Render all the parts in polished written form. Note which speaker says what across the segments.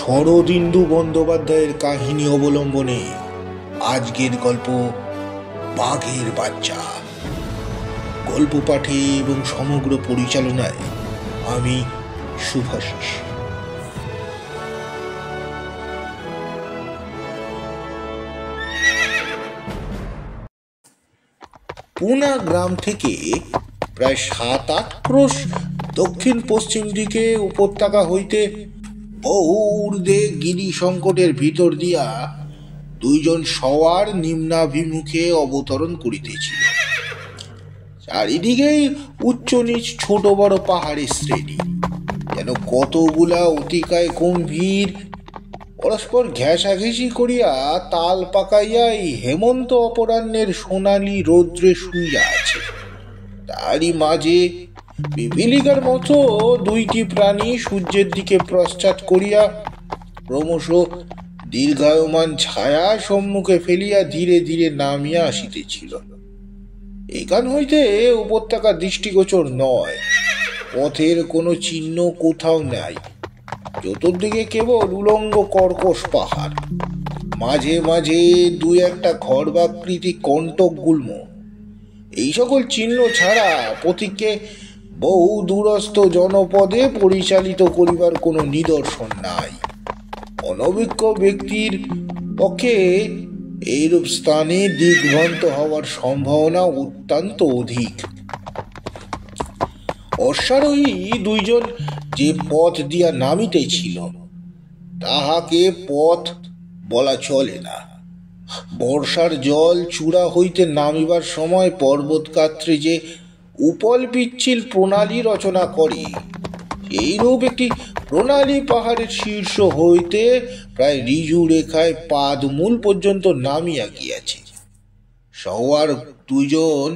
Speaker 1: শরদিন্দু বন্দ্যোপাধ্যায়ের কাহিনী অবলম্বনে আজকের গল্প বাঘের বাচ্চা। গল্প পাঠে এবং সমগ্র পরিচালনায় আমি শুভাশিস। পুনা গ্রাম থেকে প্রায় 7-8 ক্রোশ দক্ষিণ পশ্চিম দিকে উপত্যকা হইতে বহুর্দে গিরি সংকটের ভিতর দিয়া দুইজন সওয়ার নিম্নাভিমুখে অবতরণ করিতেছিল। চারিদিকেই উচ্চ নিচ ছোট বড় পাহাড়ের শ্রেণী, যেন কতগুলা অতিকায় গম্ভীর পরস্পর ঘেঁষাঘেঁষি করিয়া তাল পাকাইয়া এই হেমন্ত অপরাহ্নের সোনালি রৌদ্রে শুইয়া আছে। তারই মাঝে পিপীলিকার মতো দুইটি প্রাণী সূর্যের দিকে পশ্চাৎ করিয়া ক্রমশ দীর্ঘায়মান ছায়া সম্মুখে ফেলিয়া ধীরে ধীরে নামিয়া আসিতেছিল। এখান হইতে উপত্যকা দৃষ্টিগোচর নয়, পথের কোনো চিহ্ন কোথাও নাই। চতুর্দিকে কেবল উলঙ্গ কর্কশ পাহাড়, মাঝে মাঝে দুই একটা খড়বাকৃতি কণ্টক গুল্ম। এই সকল চিহ্ন ছাড়া পথিককে বহু দূরস্থ জনপদে পরিচালিত করিবার কোনো নিদর্শন নাই। অনভিজ্ঞ ব্যক্তির পক্ষে এইরূপ স্থানে দিগ্ভ্রান্ত হওয়ার সম্ভাবনা অত্যন্ত অধিক। অশ্বারোহী দুইজন যে পথ দিয়া নামিতেছিল তাহাকে পথ বলা চলে না। বর্ষার জল চূড়া হইতে নামিবার সময় পর্বতগাত্রে যে উপল পিচ্ছিল প্রণালী রচনা করে, এইরূপ একটি প্রণালী পাহাড়ের শীর্ষ হইতে প্রায় ঋজু রেখায় পাদমূল পর্যন্ত নামিয়া গিয়াছে। সওয়ার দুইজন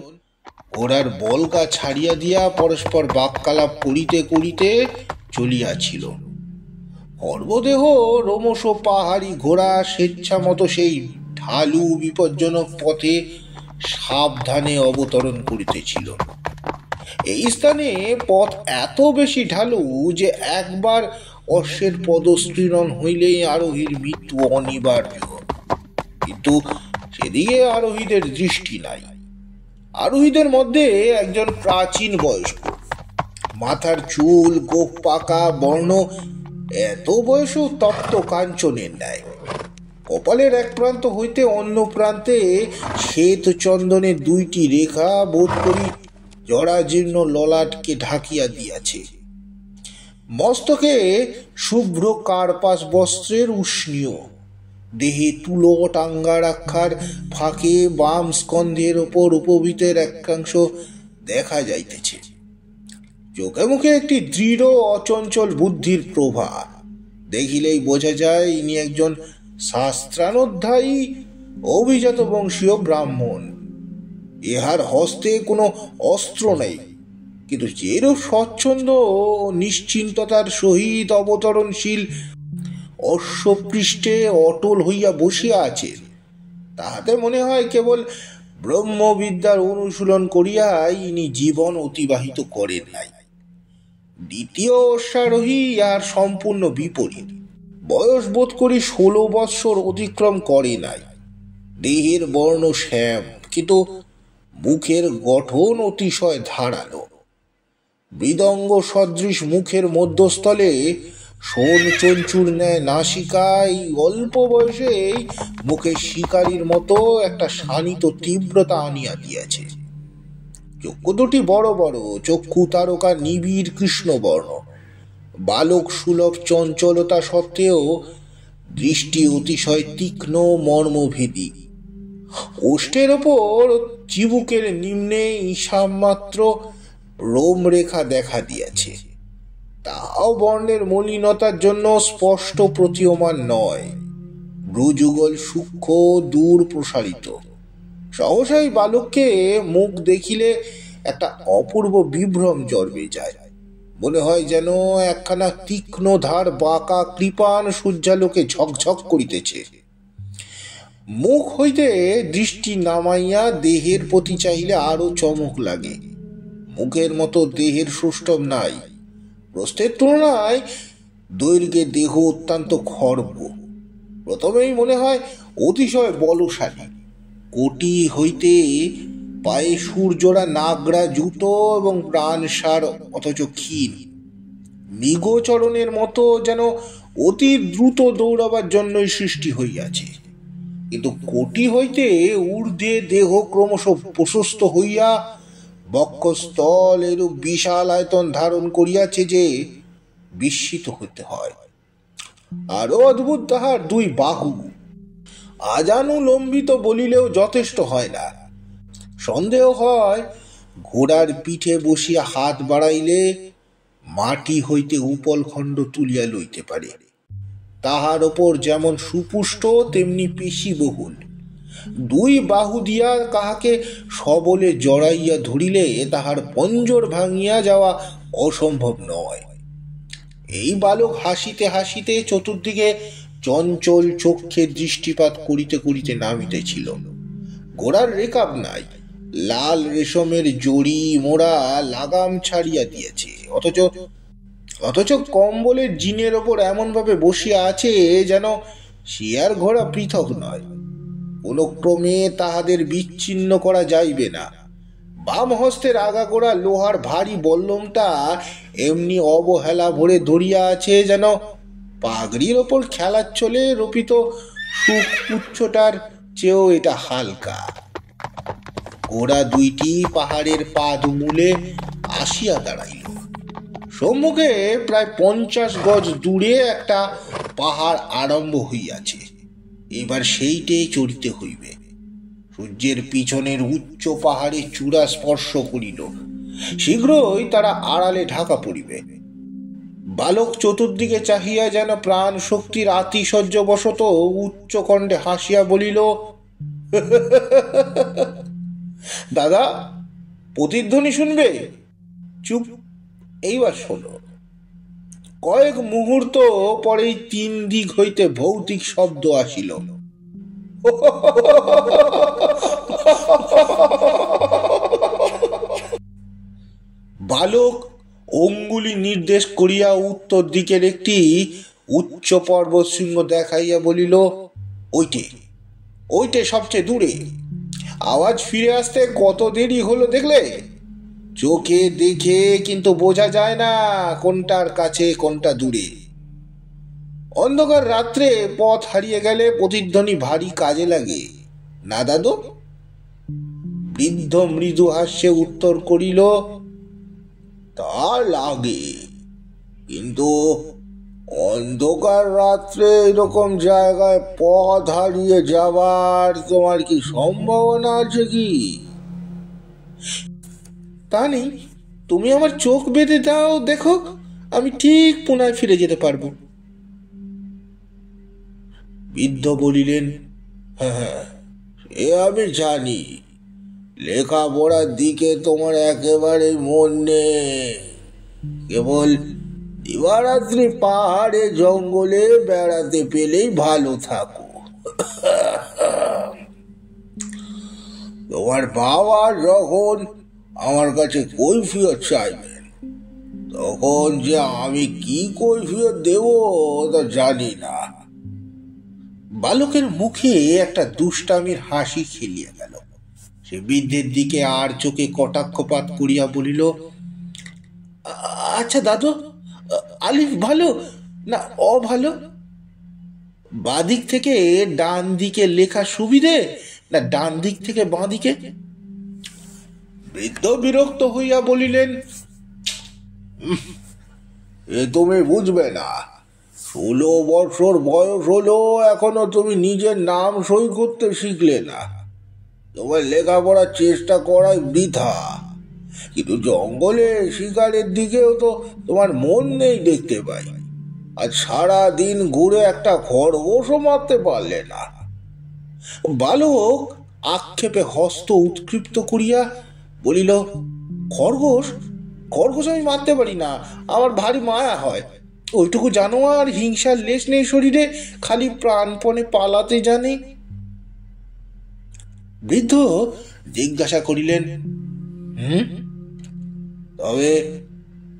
Speaker 1: ঘোড়ার বলগা ছাড়িয়া দিয়া পরস্পর বাক্যালাপ করিতে করিতে চলিয়াছিল। সর্বদেহ রোমশ পাহাড়ি ঘোড়া স্বেচ্ছা মতো সেই ঢালু বিপজ্জনক পথে সাবধানে অবতরণ করিতেছিল। এই স্থানে পথ এত বেশি ঢালু যে একবার অশ্বের পদস্খলন হইলেই আরোহীর মৃত্যু অনিবার্য। কিন্তু সেদিকে আরোহীদের দৃষ্টি নাই। আরোহীদের মধ্যে একজন প্রাচীন বয়স্ক, মাথার চুল গোঁফ পাকা বর্ণ, এত বয়সও তপ্ত কাঞ্চনের ন্যায়। কপালের এক প্রান্ত হইতে অন্য প্রান্তে শ্বেত চন্দনের দুইটি রেখা বোধ করি জরাজীর্ণ ললাটকে ঢাকিয়া দিয়াছে। মস্তকে শুভ্র কার্পাস বস্ত্রের উষ্ণীয়, দেহে তুলট আঙ্গারাক্ষার ফাঁকে বাম স্কন্ধের ওপর উপবীতের একাংশ দেখা যাইতেছে। চোখে মুখে একটি দৃঢ় অচঞ্চল বুদ্ধির প্রভা। দেখিলেই বোঝা যায় ইনি একজন শাস্ত্রানুধ্যায়ী অভিজাত বংশীয় ব্রাহ্মণ। ইহার হস্তে কোনো অস্ত্র নেই, কিন্তু যেরূপ স্বচ্ছন্দ ও নিশ্চিন্ততার সহিত অবতরণশীল অশ্বপৃষ্ঠে অটল হইয়া বসিয়া আছে, তাহাতে মনে হয় কেবল ব্রহ্মবিদ্যার অনুশীলন করিয়াই ইনি জীবন অতিবাহিত করেন নাই। দ্বিতীয় অশ্বারোহী আর সম্পূর্ণ বিপরীত। বয়স বোধ করি 16 বৎসর অতিক্রম করে নাই। দেহের বর্ণ শ্যাম, কিন্তু মুখের গঠন অতিশয় ধারালো। মৃদঙ্গ সদৃশ মুখের মধ্যস্থলে সোন চঞ্চুর ন্যায় নাসিকায় অল্প বয়সেই মুখে শিকারীর মতো একটা শানিত তীব্রতা আনিয়া দিয়াছে। চক্ষু দুটি বড় বড়, চক্ষু তারকা নিবিড় কৃষ্ণবর্ণ। বালক সুলভ চঞ্চলতা সত্ত্বেও দৃষ্টি অতিশয় তীক্ষ্ণ মর্মভেদী। ওষ্ঠের ওপর চিবুকের নিম্নে ঈশামাত্র রোমরেখা দেখা দিয়াছে। তাহাও বর্ণের মলিনতার জন্য স্পষ্ট প্রতীয়মান নয়। ভ্রুযুগল সূক্ষ্ম দূর প্রসারিত। সহসাই বালককে মুখ দেখিলে একটা অপূর্ব বিভ্রম জন্মে যায়। মনে হয় যেন একখানা তীক্ষ্ণ ধার বাঁকা কৃপাণ সূর্যালোকে ঝকঝক করিতেছে। মুখ হইতে দৃষ্টি নামাইয়া দেহের প্রতি চাহিলে আরো চমক লাগে। মুখের মতো দেহের সুষ্টম নাই। প্রস্থের তুলনায় দৈর্ঘ্যে দেহ অত্যন্ত খর্ব, প্রথমেই মনে হয় অতিশয় বলশালী। কোটি হইতে পায়ে সূর্যরা নাগরা জুতো এবং প্রাণসার অথচ ক্ষীণ, মৃগচরণের মতো যেন অতি দ্রুত দৌড়াবার জন্যই সৃষ্টি হইয়াছে। কিন্তু কোটি হইতে ঊর্ধ্বে দেহ ক্রমশ প্রশস্ত হইয়া বক্ষস্থল এরূপ বিশাল আয়তন ধারণ করিয়াছে যে বিস্মিত হইতে হয়। আরো অদ্ভুত তাহার দুই বাহু, আজানুলম্বিত বলিলেও যথেষ্ট হয় না। সন্দেহ হয় ঘোড়ার পিঠে বসিয়া হাত বাড়াইলে মাটি হইতে উপলখণ্ড তুলিয়া লইতে পারে। তাহার ওপর যেমন সুপুষ্ট তেমনি পেশিবহুল। দুই বাহু দিয়া কাহাকে সবলে জড়াইয়া ধরিলে তাহার পঞ্জর ভাঙিয়া যাওয়া অসম্ভব নয়। এই বালক হাসিতে হাসিতে চতুর্দিকে চঞ্চল চক্ষে দৃষ্টিপাত করিতে করিতে নামিতেছিল। ঘোড়ার রেকাব নাই, লাল রেশমের জড়ি মোড়া লাগাম ছাড়িয়া দিয়েছে, অথচ কম্বলের জিনের ওপর এমন ভাবে বসিয়া আছে যেন শিয়ার ঘোড়া পৃথক নয়। কোন ক্রমে তাহাদের বিচ্ছিন্ন করা যাইবে না। বাম হস্তের আগাগোড়া লোহার ভারী বল্লমটা এমনি অবহেলা ভরে ধরিয়া আছে যেন পাগড়ির ওপর খেলার চলে রোপিত সুখ উচ্চটার চেয়েও এটা হালকা। ঘোড়া দুইটি পাহাড়ের পাদমূলে আসিয়া দাঁড়াইল। সম্মুখে প্রায় 50 গজ দূরে একটা পাহাড় আরম্ভ হইয়াছে। এবার সেইটাই চড়িতে হইবে। সূর্যের পিছনের উচ্চ পাহাড়ে চূড়া স্পর্শ করিল, শীঘ্রই তারা আড়ালে ঢাকা পড়িবে। বালক চতুর্দিকে চাহিয়া যেন প্রাণ শক্তির আতিশয্যবশত উচ্চ কণ্ঠে হাসিয়া বলিল, দাদা, প্রতিধ্বনি শুনবে? চুপ, এইবার শোনো। কয়েক মুহূর্ত পরেই 3 দিক হইতে ভৌতিক শব্দ আসিল। বালক অঙ্গুলি নির্দেশ করিয়া উত্তর দিকের একটি উচ্চ পর্বত শৃঙ্গ দেখাইয়া বলিল, ওইটে সবচেয়ে দূরে। আওয়াজ ফিরে আসতে কত দেরি হলো দেখলে? চোখে দেখে কিন্তু বোঝা যায় না কোনটার কাছে কোনটা দূরে। অন্ধকার রাত্রে পথ হারিয়ে গেলে প্রতিধ্বনি ভারী কাজে লাগে না দাদু? বৃদ্ধ মৃদু হাস্যে উত্তর করিল, তা লাগে, কিন্তু অন্ধকার রাত্রে এরকম জায়গায় পথ হারিয়ে যাবার তোমার কি সম্ভাবনা আছে কি? তা নেই, তুমি আমার চোখ বেঁধে দাও, দেখো আমি ঠিক পুনরায় ফিরে যেতে পারবো। বৃদ্ধ বলিলেন, হ্যাঁ, এ আমি জানি। লেখাপড়ার দিকে তোমার একেবারে মন নেই। কেবল দিবারাত্রি পাহাড়ে জঙ্গলে বেড়াতে পেলেই ভালো থাকো। তোমার বাবা যখন আমার কাছে কৈফিয়ত চাইবেন, তখন যে আমি কি কৈফিয়ত দেব তা জানি না। বালকের মুখে একটা দুষ্টামির হাসি খেলিয়া গেল। সে বৃদ্ধের দিকে আর চোখে কটাক্ষপাত করিয়া বলিল, আচ্ছা দাদু, আলিফ ভালো না অভালো? বাদিক থেকে ডান দিকে লেখা সুবিধে না ডান দিক থেকে বাঁ দিকে? বৃদ্ধ বিরক্ত হইয়া বলিলেন, এ তুমি বুঝবে না। 16 বছর বয়স হলো, এখনো তুমি নিজের নাম সই করতে শিখলে না। তোমার লেখাপড়ার চেষ্টা করাই বৃথা। কিন্তু জঙ্গলে শিকারের দিকেও তো তোমার মন নেই দেখতে পাই। আর সারা দিন ঘুরে একটা খরগোশও মারতে পারলে না। বালক আক্ষেপে হস্ত উৎক্ষিপ্ত করিয়া বলিল, খরগোশ খরগোশ আমি মারতে পারি না, আমার ভারী মায়া হয়। ওইটুকু জানোয়ার, হিংসার লেশ নেই শরীরে, খালি প্রাণপণে পালাতে জানে। বৃদ্ধ জিজ্ঞাসা করিলেন, তবে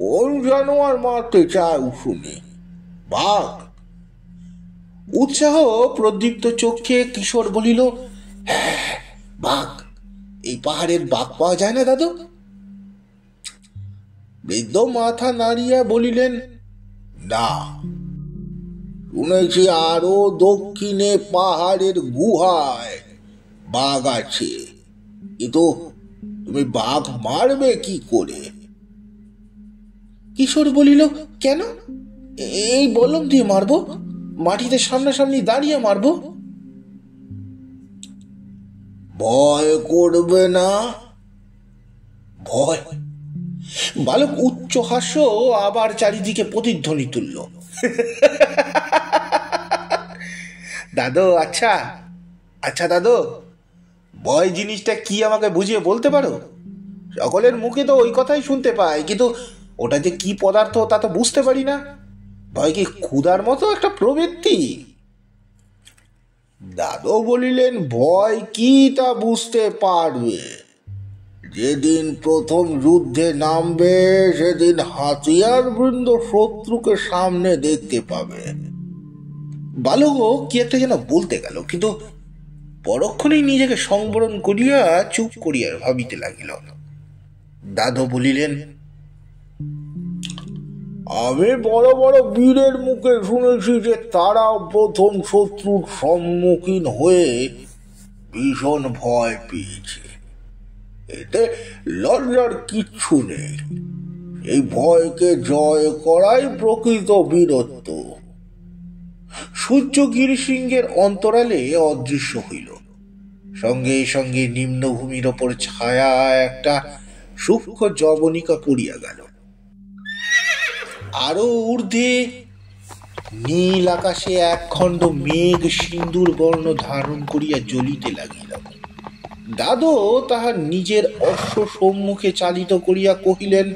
Speaker 1: কোন জানোয়ার মারতে চায় শুনি? বাঘ? উৎসাহ প্রদীপ্ত চোখে কিশোর বলিল, হ্যাঁ বাঘ। এই পাহাড়ের বাঘ পাওয়া যায় না দাদু? বৃদ্ধ মাথা নাড়িয়া বলিলেন, না, শুনেছি আরো দক্ষিণে পাহাড়ের গুহায় বাঘ আছে, কিন্তু তুমি বাঘ মারবে কি করে? কিশোর বলিল, কেন? এই বললাম দিয়ে মারবো, মাটিতে সামনাসামনি দাঁড়িয়ে মারবো। ভয় করবে না? ভয়? বালক উচ্চ হাস্য আবার চারিদিকে প্রতিধ্বনি তুলল। দাদু, আচ্ছা আচ্ছা দাদু, ভয় জিনিসটা কি আমাকে বুঝিয়ে বলতে পারো? সকলের মুখে তো ওই কথাই শুনতে পাই, কিন্তু ওটা যে কি পদার্থ তা তো বুঝতে পারি না। ভয় কি ক্ষুধার মতো একটা প্রবৃত্তি? দাদু বলিলেন, ভয় কি তা বুঝতে পারবে যেদিন প্রথম যুদ্ধে নামবে, সেদিন হাতিয়ার বৃন্দ শত্রুকে সামনে দেখতে পাবে। বালকও কি একটা যেন বলতে গেল, কিন্তু পরক্ষণেই নিজেকে সংবরণ করিয়া চুপ করিয়া ভাবিতে লাগিল। দাদু বলিলেন, আমি বড় বড় বীরের মুখে শুনেছি যে তারাও প্রথম শত্রুর সম্মুখীন হয়ে ভীষণ ভয় পেয়েছে। এতে লজ্জার কিচ্ছু নেই। এই ভয়কে জয় করাই প্রকৃত বীরত্ব। সূর্য গিরিশৃঙ্গের অন্তরালে অদৃশ্য হইল। সঙ্গে সঙ্গে নিম্নভূমির ওপর ছায়া একটা সূক্ষ্ম জবনিকা পড়িয়া গেল। আরো ঊর্ধ্বে নীল আকাশে একখণ্ড মেঘ সিন্দুর বর্ণ ধারণ করিয়া জ্বলিতে লাগিল। দাদু তাহার নিজের অশ্ব সম্মুখে চালিত করিয়া কহিলেন,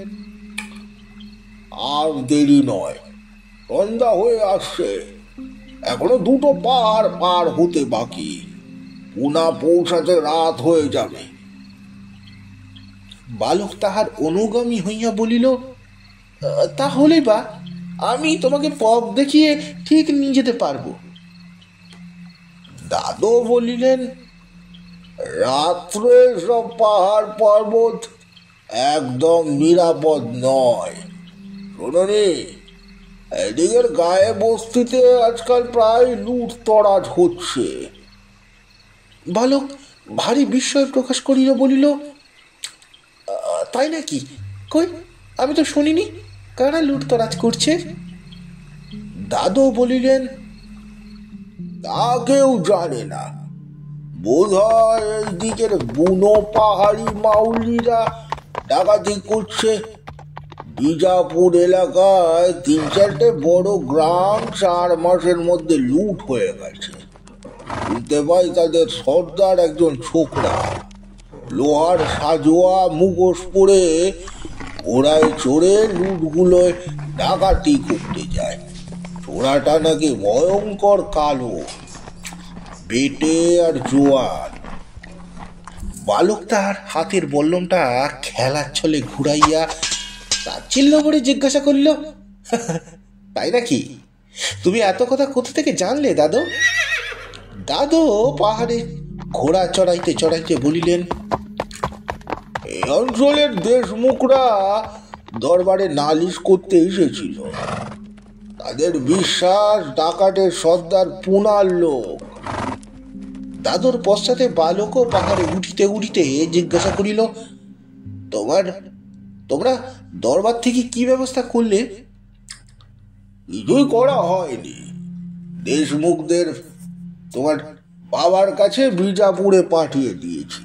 Speaker 1: আর দেরি নয়, সন্ধ্যা হয়ে আসছে, এখনো দুটো পাহাড় পার হতে বাকি, পুনা পৌঁছাতে রাত হয়ে যাবে। বালক তাহার অনুগামী হইয়া বলিল, তাহলে বা আমি তোমাকে পথ দেখিয়ে ঠিক নিয়ে যেতে পারবো। দাদু বলিলেন, রাত্রে সব পাহাড় পর্বত একদম নিরাপদ নয়। শোনি, এদিকের গায়ে বস্তিতে আজকাল প্রায় লুটতরাজ হচ্ছে। বালক ভারী বিস্ময় প্রকাশ করিয়া বলিল, তাই নাকি? কই, আমি তো শুনিনি কারা লুটতরাজ করছে। দাদু বলিলেন, তা কেউ জানে না। বোধ হয় এই দিকের বুনো পাহাড়ি মাউলিরা ডাকাতি করছে। বিজাপুর এলাকায় 3-4টে বড় গ্রাম 4 মাসের মধ্যে লুট হয়ে গেছে। শুনতে পাই তাদের সর্দার একজন ছোকরা লোহার সাজোয়া মুখোশ পরে ঘোড়ায় চড়ে লুটগুলোয় ডাকাতি করতে যায়। চোরাটা নাকি ভয়ঙ্কর কালো, বেটে আর জোয়ান। বালক তার হাতের বল্লমটা খেলার ছলে ঘুরাইয়া তাচ্ছিল্য করে জিজ্ঞাসা করিল, তাই নাকি? তুমি এত কথা কোথা থেকে জানলে দাদু? দাদু পাহাড়ে ঘোড়া চড়াইতে চড়াইতে বলিলেন, এই অঞ্চলের দেশমুখরা দরবারে নালিশ করতে এসেছিল। তাদের বিশ্বাস ডাকাতের সর্দার পুনার লোক। দাদুর পশ্চাতে বালকও পাহাড়ে উঠিতে উঠিতে জিজ্ঞাসা করিল, তোমরা দরবার থেকে কি ব্যবস্থা করলে? কিছুই করা হয়নি। দেশমুখদের তোমার বাবার কাছে বিজাপুরে পাঠিয়ে দিয়েছি।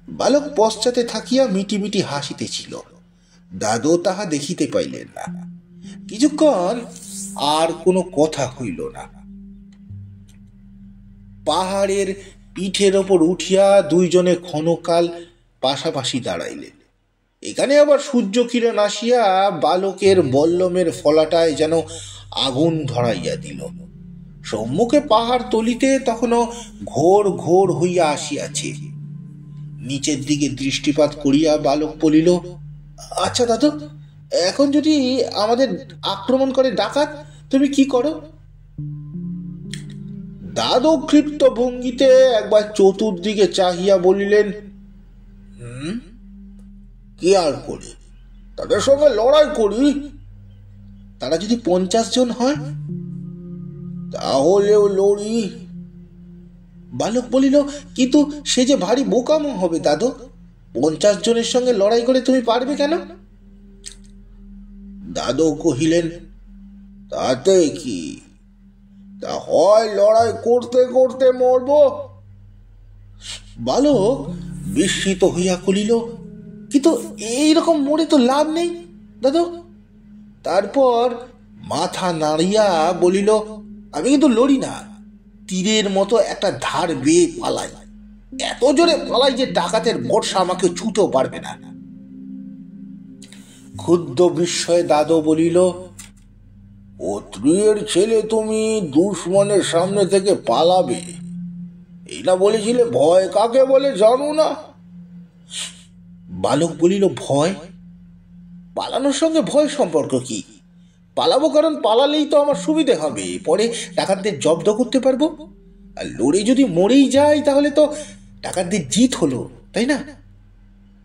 Speaker 1: বালক পশ্চাতে থাকিয়া মিটিমিটি হাসিতেছিল। দাদু তাহা দেখিতে পাইলেন না। কিছুক্ষণ আর কোনো কথা হইল না। পাহাড়ের পিঠের ওপর উঠিয়া দুইজনে ক্ষণকাল পাশাপাশি দাঁড়াইলেন। এখানে আবার সূর্য কিরণ আসিয়া বালকের বল্লমের ফলাটায় যেন আগুন ধরাইয়া দিল। সম্মুখে পাহাড় তলিতে তখনও ঘোর ঘোর হইয়া আসিয়াছে। নিচের দিকে দৃষ্টিপাত করিয়া বালক বলিল, আচ্ছা দাদু, এখন যদি আমাদের আক্রমণ করে ডাকাত, তুমি কি করো? দাদু ক্ষিপ্ত ভঙ্গিতে একবার চতুর্দিকে চাহিয়া বলিলেন, কি আর করি, তাদের সঙ্গে লড়াই করি। তারা যদি 50 জন হয় তাহলেও লড়ি। বালক বলিল, কিন্তু সে যে ভারী বোকামো হবে দাদু, 50 জনের সঙ্গে লড়াই করে তুমি পারবে কেন? দাদু কহিলেন, তাতে কি, তা হয় লড়াই করতে করতে মরব। বালক বিস্মিত হইয়া কহিল, কিন্তু এইরকম মরে তো লাভ নেই দাদু। তারপর মাথা নাড়িয়া বলিল, আমি কিন্তু লড়ি না, তীরের মতো একটা ধার বেয়ে পালাই, এত জোরে পালাই যে ডাকাতের বর্ষা আমাকে ছুঁতেও পারবে না। ক্ষুদ্র বিস্ময়ে দাদু বলিল, ও ত্রিয়ের ছেলে, তুমি দুশ্মনের সামনে থেকে পালাবে, এই না বলেছিলে ভয় কাকে বলে জানো না? বালক বলিল, ভয়? পালানোর সঙ্গে ভয় সম্পর্ক কি? পালাবো কারণ পালালেই তো আমার সুবিধে হবে, পরে ডাকাতদের জব্দ করতে পারবো, আর লড়ে যদি মরেই যাই তাহলে তো ডাকাতদের জিত হলো, তাই না?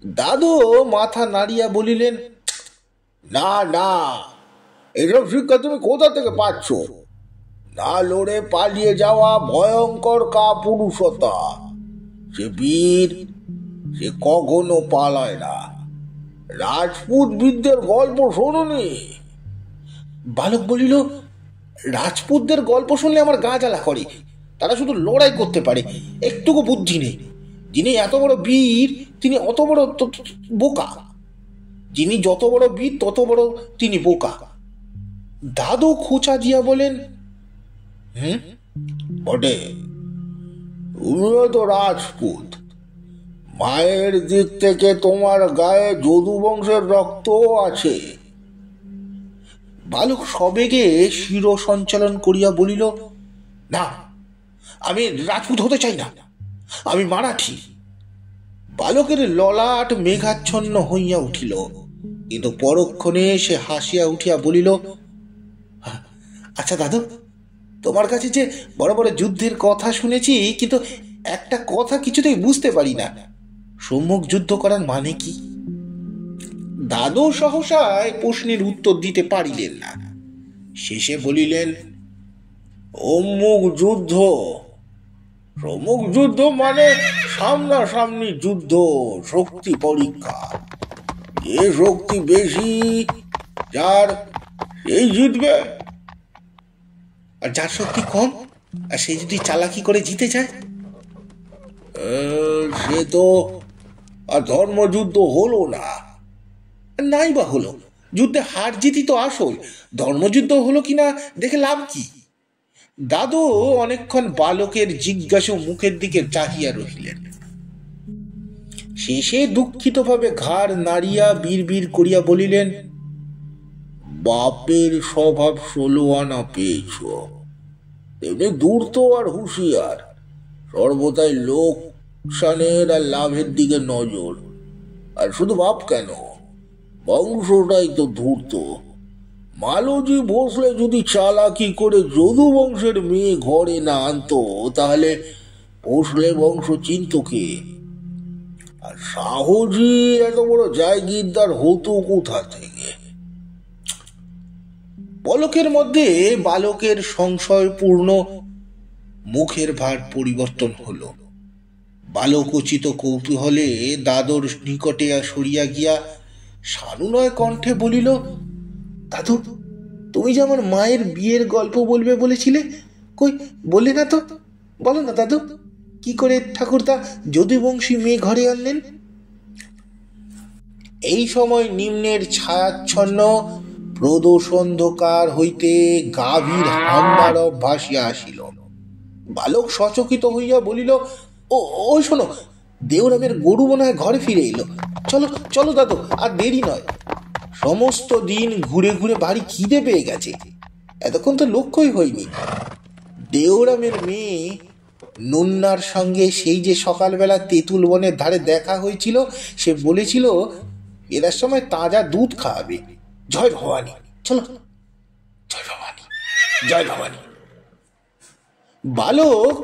Speaker 1: দাদু মাথা নাড়িয়া বলিলেন, না না, এসব শিক্ষা তুমি কোথা থেকে পাচ্ছ? না লড়ে পালিয়ে যাওয়া ভয়ঙ্কর কাপুরুষতা। সে বীর, সে কখনো পালায় না। রাজপুত বীরদের গল্প শোনোনি? বালক বলিল, রাজপুতদের গল্প শুনলে আমার গা জ্বালা করে, তারা শুধু লড়াই করতে পারে, একটুকু বুদ্ধি নেই। যিনি এত বড় বীর তিনি অত বড় বোকা, যিনি যত বড় বীর তত বড় তিনি বোকা। দাদু খোঁচা দিয়া বলেন, বটে, তুমিও তো রাজপুত, মায়ের দিক থেকে তোমার গায়ে যদু বংশের রক্ত আছে। বালক সবেগে শির সঞ্চালন করিয়া বলিল, না, আমি রাজপুত হতে চাই না, আমি মারাঠি। বালকের ললাট মেঘাচ্ছন্ন হইয়া উঠিল, কিন্তু পরক্ষণে সে হাসিয়া উঠিয়া বলিল, আচ্ছা দাদু, তোমার কাছে যে বড় বড় যুদ্ধের কথা শুনেছি, কিন্তু একটা কথা কিছুতেই বুঝতে পারি না, সম্মুখ যুদ্ধ করার মানে কি? দাদু সহসায় প্রশ্নের উত্তর দিতে পারিলেন না, শেষে বলিলেন, সম্মুখ যুদ্ধ, সম্মুখ যুদ্ধ মানে সামনাসামনি যুদ্ধ, শক্তি পরীক্ষা। যে শক্তি বেশি যার, সেই জিতবে, আর যার শক্তি কম আর সে যদি চালাকি করে জিতে যায়, সে তো আর ধর্মযুদ্ধ হলো না। নাই বা হলো, যুদ্ধে হার জিতি তো আসল, ধর্মযুদ্ধ হলো কিনা দেখে লাভ কি? দাদু অনেকক্ষণ বালকের জিজ্ঞাসু মুখের দিকে চাহিয়া রহিলেন, শেষে দুঃখিত ভাবে ঘাড় নাড়িয়া বিড় করিয়া বলিলেন, বাপের স্বভাব 16 আনা পেয়েছ, তেমনি ধূর্ত আর হুঁশিয়ার, সর্বদাই লোকসানের আর লাভের দিকে নজর। আর শুধু বাপ কেন, বংশটাই তো ধূর্ত। মালজি ভোসলে যদি চালাকি করে যদু বংশের মেয়ে ঘরে না আনতো, তাহলে ভোসলে বংশ চিনত কে? আর শাহজি এত বড় জায়গিরদার হতো কোথা থেকে? পলকের মধ্যে বালকের সংশয়পূর্ণ মুখের ভার পরিবর্তন হলো। বালকোচিত কৌতূহলে দাদুর নিকটে সরিয়া গিয়া সানুনয় কণ্ঠে বলিল, দাদু, তুমি যে আমার মায়ের বিয়ের গল্প বলবে বলেছিলে, কই বললে না তো? বলো না দাদু, কি করে ঠাকুরদা যদুবংশী মেয়ে ঘরে আনলেন? এই সময় নিম্নের ছায়াচ্ছন্ন প্রদোষ অন্ধকার হইতে গাভীর হাম্বারব ভাসিয়া আসিল। বালক সচকিত হইয়া বলিল, ও ওই শোনো, দেওরামের গরু মনে হয় ঘরে ফিরে এলো, চলো চলো দাদু, আর দেরি নয়। সমস্ত দিন ঘুরে ঘুরে বাড়ি খিদে পেয়ে গেছে, এতক্ষণ তো লক্ষ্যই হয়নি। দেওরামের মেয়ে নুন্নার সঙ্গে সেই যে সকালবেলা তেঁতুল বনের ধারে দেখা হয়েছিল, সে বলেছিল এরার সময় তাজা দুধ খাওয়াবে। জয় ভবানী, চলো জয় ভবানী। জয় ভবানী। বালক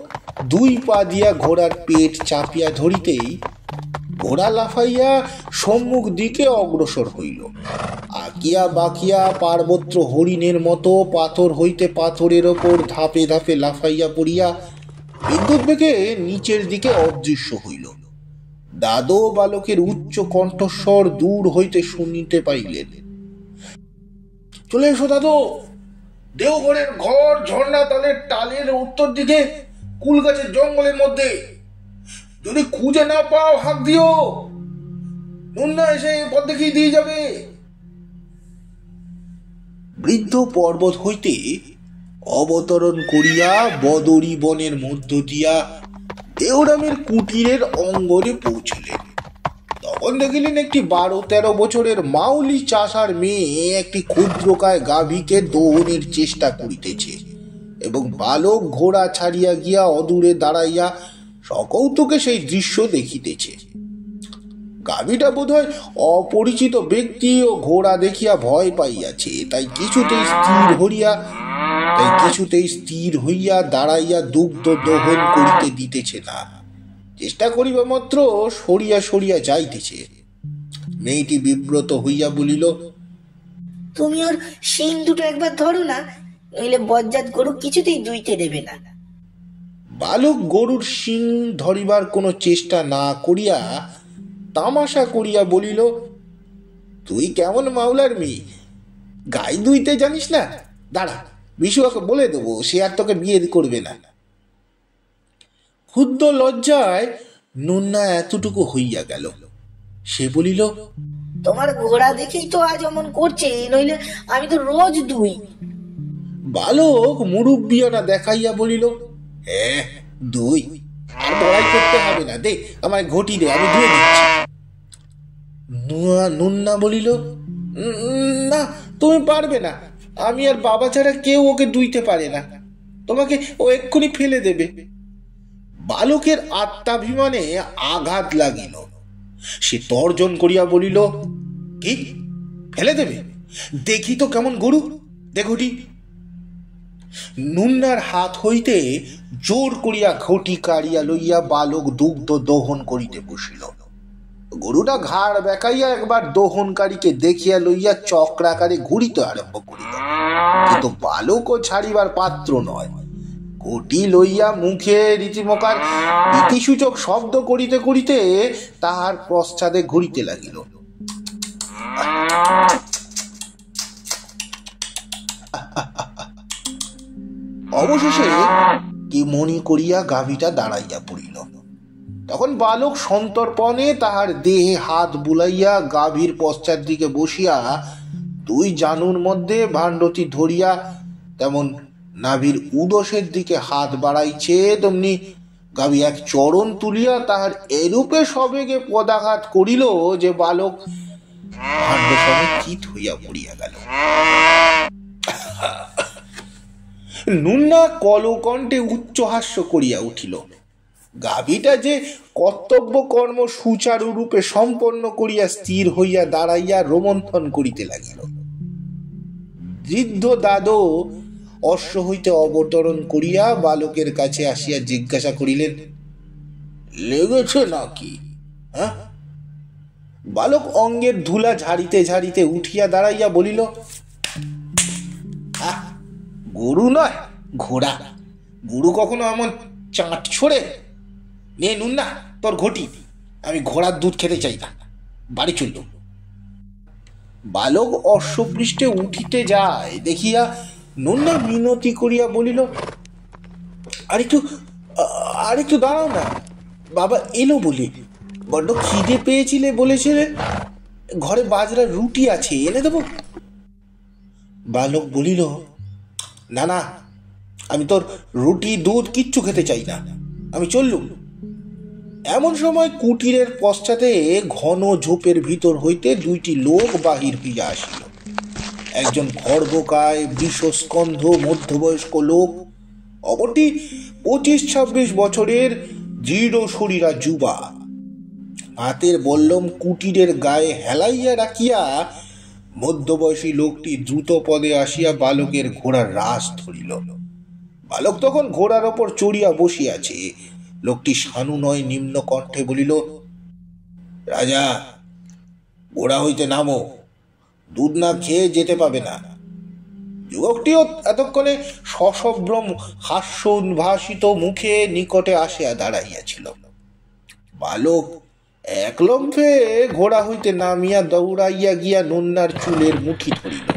Speaker 1: দুই পা দিয়া ঘোড়ার পেট চাপিয়া ধরিতেই ঘোড়া লাফাইয়া সম্মুখ দিকে অগ্রসর হইল। আকিয়া বাকিয়া পার্বত্য হরিণের মতো পাথর হইতে পাথরের ওপর ধাপে ধাপে লাফাইয়া পড়িয়া বিদ্যুৎ বেগে নিচের দিকে অদৃশ্য হইল। দাদো বালকের উচ্চ কণ্ঠস্বর দূর হইতে শুনিতে পাইলেন, চলে এসো দাদো, দেওঘরের ঘর ঝর্ণা তালের টালের উত্তর দিকে কুল গাছের জঙ্গলের মধ্যে। যদি খুঁজে না পাও হাঁক দিও, মুন্না এসে পথ দেখিয়ে দিয়ে যাবে। বৃদ্ধ পর্বত হইতে অবতরণ করিয়া বদরী বনের মধ্য দিয়া দেওরামের কুটিরের অঙ্গনে পৌঁছলেন। তখন দেখিলেন একটি 12-13 বছরের মাউলি চাষার মেয়ে একটি ক্ষুদ্রকায় গাভীকে দোহনের চেষ্টা করিতেছে এবং বালক ঘোড়া ছাড়িয়া গিয়া অদূরে দাঁড়াইয়া সকৌতুকে সেই দৃশ্য দেখিতেছে। গাভীটা বোধহয় অপরিচিত ব্যক্তি ও ঘোড়া দেখিয়া ভয় পাইয়াছে, তাই কিছুতেই স্থির হইয়া দাঁড়াইয়া দুগ্ধ দহন করিতে দিতেছে না। চেষ্টা করিবা মাত্র সরিয়া সরিয়া যাইতেছে। মেয়েটি বিব্রত হইয়া বলিল,
Speaker 2: তুমি ওর শিং দুটো একবার ধরো না, নইলে বজ্জাত গরু কিছুতেই দুইতে দেবে না।
Speaker 1: বালক গরুর শিং ধরিবার কোনো চেষ্টা না করিয়া তামাশা করিয়া বলিল, তুই কেমন মাওলার মেয়ে, গাই দুইতে জানিস না? দাঁড়া, বিশুয়াকে বলে দেবো, সে আর তোকে বিয়ে করবে না। ক্ষুদ্র লজ্জায় নুন্না এতটুকু হইয়া গেল। সে বলিল,
Speaker 2: তোমার ঘোড়া দেখেই তো আজ অমন করছে, নইলে আমি তো রোজ দুই।
Speaker 1: বালক মুরুব্বিয়ানা দেখাইয়া বলিল, হ্যাঁ দুই, আর বড়াই করতে হবে না, দে আমার ঘটি দে, আমি ধুয়ে দিচ্ছি। নুন্না বলিল, না তুমি পারবে না, আমি আর বাবা ছাড়া কেউ ওকে দুইতে পারে না, তোমাকে ও এক্ষুনি ফেলে দেবে। বালকের আত্মাভিমানে আঘাত লাগিল। সে তর্জন করিয়া বলিল, কি ফেলে দেবে? দেখি তো কেমন গরু, দেখোটি। নুন্নার হাত হইতে জোর করিয়া ঘটি কাড়িয়া লইয়া বালক দুগ্ধ দহন করিতে বসিল। গরুটা ঘাড় বেঁকাইয়া একবার দহনকারীকে দেখিয়া লইয়া চক্রাকারে ঘুরিতে আরম্ভ করিল, কিন্তু বালকও ছাড়িবার পাত্র নয়। ঘটি লইয়া মুখে রীতিমকার ইতিসূচক শব্দ করিতে করিতে তাহার পশ্চাদে ঘুরিতে লাগিল। অবশেষে কি মনি করিয়া গাভীটা দাঁড়াইয়া পড়িল। তখন বালক সন্তর্পণে তাহার দেহে হাত বুলাইয়া গাভীর পশ্চাৎ দিকে বসিয়া দুই জানুর মধ্যে ভাণ্ডটি ধরিয়া তেমন নাভির উদশের দিকে হাত বাড়াইছে, তেমনি গাভী এক চরণ তুলিয়া তাহার এরূপে সবেগে পদাঘাত করিল যে বালক ভাণ্ড সমেত চিত হইয়া পড়িয়া গেল। নুন্না কলকণ্ঠে উচ্চহাস্য করিয়া উঠিল। গাভীটা যে কর্তব্য কর্ম সুচারুরূপে সম্পন্ন করিয়া স্থির হইয়া দাঁড়াইয়া রোমন্থন করিতে লাগিল। বৃদ্ধ দাদো অশ্ব হইতে অবতরণ করিয়া বালকের কাছে আসিয়া জিজ্ঞাসা করিলেন, লেগেছে নাকি? হ্যাঁ? বালক অঙ্গের ধুলা ঝাড়িতে ঝাড়িতে উঠিয়া দাঁড়াইয়া বলিল, গরু নয়, ঘোড়া। গরু কখনো এমন চাঁট ছোড়ে? নে নুন্না তোর ঘটি, আমি ঘোড়ার দুধ খেতে চাই না, বাড়ি চলল। বালক অশ্বপৃষ্ঠে উঠিতে যায় দেখিয়া নুন্না মিনতি করিয়া বলিল, আর একটু দাঁড়াও না, বাবা এলো বলে। বড্ড খিদে পেয়েছিলে বলেছিলে, ঘরে বাজরার রুটি আছে, এনে দেব। বালক বলিল, না না, আমি তোর রুটি দুধ কিচ্ছু খেতে চাই না, আমি চললুম। এমন সময় কুটিরের পশ্চাতে ঘন ঝোপের ভিতর হইতে দুইটি লোক বাহির হইয়া আসিল। একজন খর্বকায় বৃষস্কন্ধ মধ্যবয়স্ক লোক, অপরটি 25-26 বছরের দৃঢ় শরীরা যুবা। হাতের বল্লম কুটিরের গায়ে হেলাইয়া রাখিয়া মধ্যবয়সী লোকটি দ্রুত পদে আসিয়া বালকের ঘোড়ার রাশ ধরিল। বালক তখন ঘোড়ার ওপর চড়িয়া বসিয়াছে। লোকটি সানুনয় নিম্ন কণ্ঠে বলিল, রাজা, ঘোড়া হইতে নামো, দুধ না খেয়ে যেতে পাবে না। যুবকটিও এতক্ষণে সসভ্রম হাস্য উদ্ভাসিত মুখে নিকটে আসিয়া দাঁড়াইয়াছিল। বালক একলম্ফে ঘোড়া হইতে নামিয়া দৌড়াইয়া গিয়া নন্নার চুলের মুঠি ধরিল।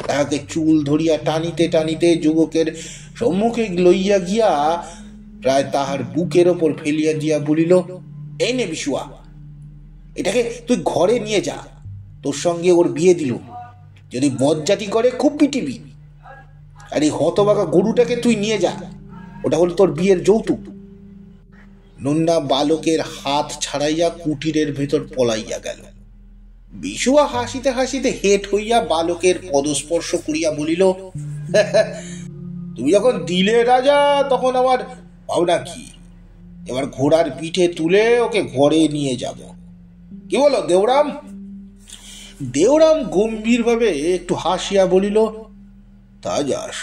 Speaker 1: তাহাকে চুল ধরিয়া টানিতে টানিতে যুবকের সম্মুখে লইয়া গিয়া প্রায় তাহার বুকের ওপর ফেলিয়া দিয়া বলিল, এই নে বিশুয়া, এটাকে তুই ঘরে নিয়ে যা, তোর সঙ্গে ওর বিয়ে দিল। যদি বজ্জাতি করে খুব পিটিবি। আর এই হতবাগা গরুটাকে তুই নিয়ে যা, ওটা হলো তোর বিয়ের যৌতুক। নন্না বালকের হাত ছাড়াইয়া কুটিরের ভেতর পলাইয়া গেল। বিশুয়া হাসিতে হাসিতে হেট হইয়া বালকের পদস্পর্শ করিয়া বলিল, তুমি যখন দিলে রাজা, তখন আমার ভাবনা কি? এবার ঘোড়ার পিঠে তুলে ওকে ঘরে নিয়ে যাব। কি বলো দেওরাম? দেওরাম গম্ভীরভাবে একটু হাসিয়া বলিল, তা যাস,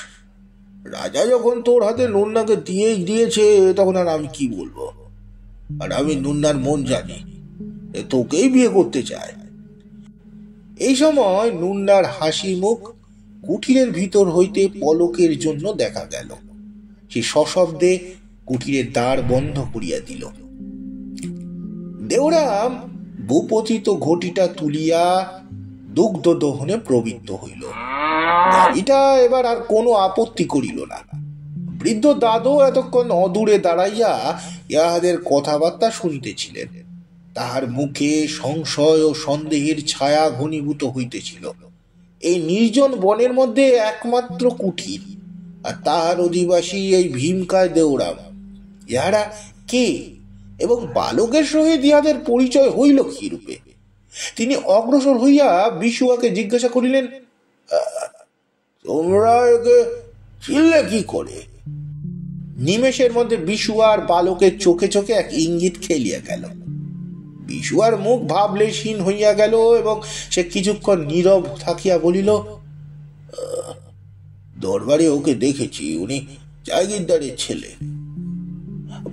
Speaker 1: রাজা যখন তোর হাতে নন্নাকে দিয়েই দিয়েছে, তখন আর আমি কি বলবো? আর আমি নন্নার মন জানি, তোকেই বিয়ে করতে চায়। এই সময় নন্নার হাসি মুখ কুঠিরের ভিতর হইতে পলকের জন্য দেখা গেল। সে সশব্দে কুঠিরের দ্বার বন্ধ করিয়া দিল। দেওরাম ভূপতিত ঘটিটা তুলিয়া দুগ্ধ দহনে প্রবৃত্ত হইল। এটা এবার আর কোনো আপত্তি করিল না। বৃদ্ধ দাদু এতক্ষণ অদূরে দাঁড়াইয়া ইহাদের কথাবার্তা শুনিতেছিলেন। তাহার মুখে সংশয় ও সন্দেহের ছায়া ঘনীভূত হইতেছিল। এই নির্জন বনের মধ্যে একমাত্র কুঠির, আর তাহার অধিবাসী এই ভীমকায় দেওরাম। ইহারা কে এবং বালকের সহিত ইহাদের পরিচয় হইল কি রূপে? তিনি অগ্রসর হইয়া বিশুয়াকে জিজ্ঞাসা করিলেন, তোমরা একে চিনলে কি করে? নিমেষের মধ্যে বিশুয়ার বালকের চোখে চোখে এক ইঙ্গিত খেলিয়া গেল। বিশুয়ার মুখ ভাবলেশহীন হইয়া গেল এবং সে কিছুক্ষণ নীরব থাকিয়া বলিল, দরবারে ওকে দেখেছি, উনি জাগিরদারের ছেলে।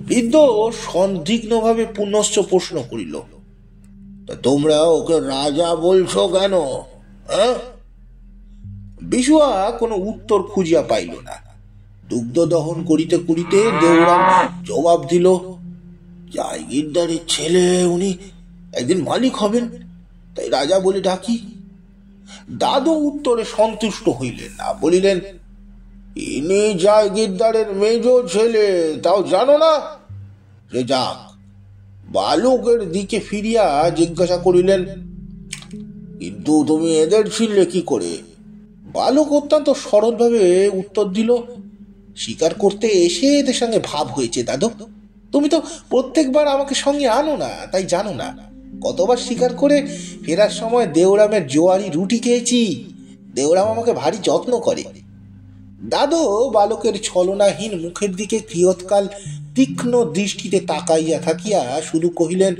Speaker 1: বৃদ্ধ সন্দিগ্ধভাবে পুনশ্চ প্রশ্ন করিল, তোমরা ওকে রাজা বলছো কেন? বিশুয়া কোনো উত্তর খুঁজিয়া পাইল না। দুগ্ধ দহন করিতে করিতে দেওরাম জবাব দিল, জাগিরদারের ছেলে, উনি একদিন মালিক হবেন, তাই রাজা বলে ডাকি। দাদু উত্তরে সন্তুষ্ট হইলেন না, বলিলেন, ইনি জাগিরদারের মেজ ছেলে, তাও জানো না? সে যাক। বালকের দিকে ফিরিয়া জিজ্ঞাসা করিলেন, কিন্তু তুমি এদের ছিলে কি করে? বালক অত্যন্ত সরলভাবে উত্তর দিল, শিকার করতে এসে এদের সঙ্গে ভাব হয়েছে দাদু। তুমি তো প্রত্যেকবার আমাকে সঙ্গে আনো না, তাই জানো না। কতবার শিকার করে ফেরার সময় দেওরামের জোয়ারি রুটি খেয়েছি। দেওরাম আমাকে ভারী যত্ন করে। দাদু বালকের ছলনাহীন মুখের দিকে কিয়ৎকাল তীক্ষ্ণ দৃষ্টিতে তাকাইয়া থাকিয়া শুধু কহিলেন,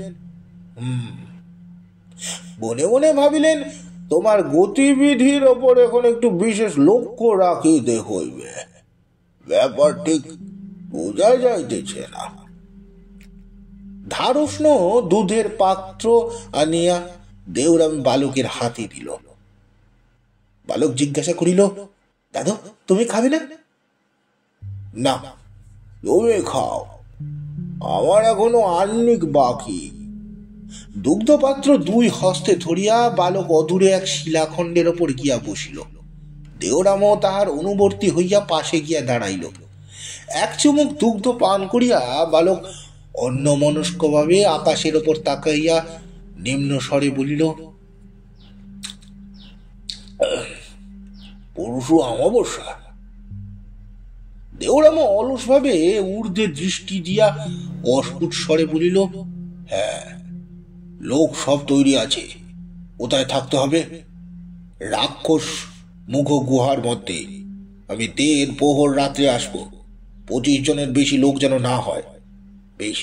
Speaker 1: মনে মনে ভাবিলেন, তোমার গতিবিধির ওপর এখন একটু বিশেষ লক্ষ্য রাখিতে হইবে। ব্যাপার ঠিক বোঝা যাইতেছে না। ধারুষ্ণ দুধের পাত্র আনিয়া দেওরাম বালকের হাতে দিল। বালক জিজ্ঞাসা করিল, দাদু, তুমি খাবে না? না, তুমি খাও, আমার এখনো আহ্নিক বাকি। দুগ্ধপাত্র দুই হস্তে ধরিয়া বালক অদূরে এক শিলাখণ্ডের ওপর গিয়া বসিল। দেওরামও তাহার অনুবর্তী হইয়া পাশে গিয়া দাঁড়াইল। এক চুমুক দুগ্ধ পান করিয়া বালক অন্যমনস্কভাবে আকাশের ওপর তাকাইয়া নিম্ন স্বরে বলিল, পরশু অমাবস্যা। দেওরামও অলসভাবে ঊর্ধ্বে দৃষ্টি দিয়া অস্ফুট স্বরে বলিল, হ্যাঁ, লোক সব তৈরি আছে। কোথায় থাকতে হবে? রাক্ষস মুখ গুহার মধ্যে। আমি দেড় প্রহর রাত্রে আসব। 25 জনের বেশি লোক যেন না হয়। বেশ,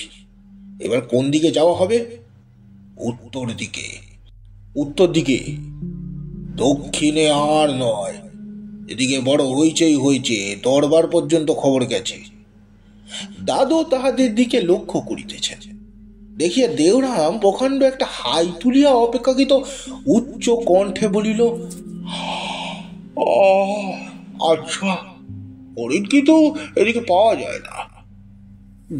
Speaker 1: এবার কোন দিকে যাওয়া হবে? উত্তর দিকে। উত্তর দিকে? দক্ষিণে আর নয়, এদিকে বড় হইচই হয়েছে, দরবার পর্যন্ত খবর গেছে। দাদু তাহাদের দিকে লক্ষ্য করিতেছেন। দেখিয়া দেওরাম প্রকাণ্ড একটা হাই তুলিয়া অপেক্ষাকৃত উচ্চ কণ্ঠে বলিল, আচ্ছা, হরিণ কিন্তু এদিকে পাওয়া যায় না।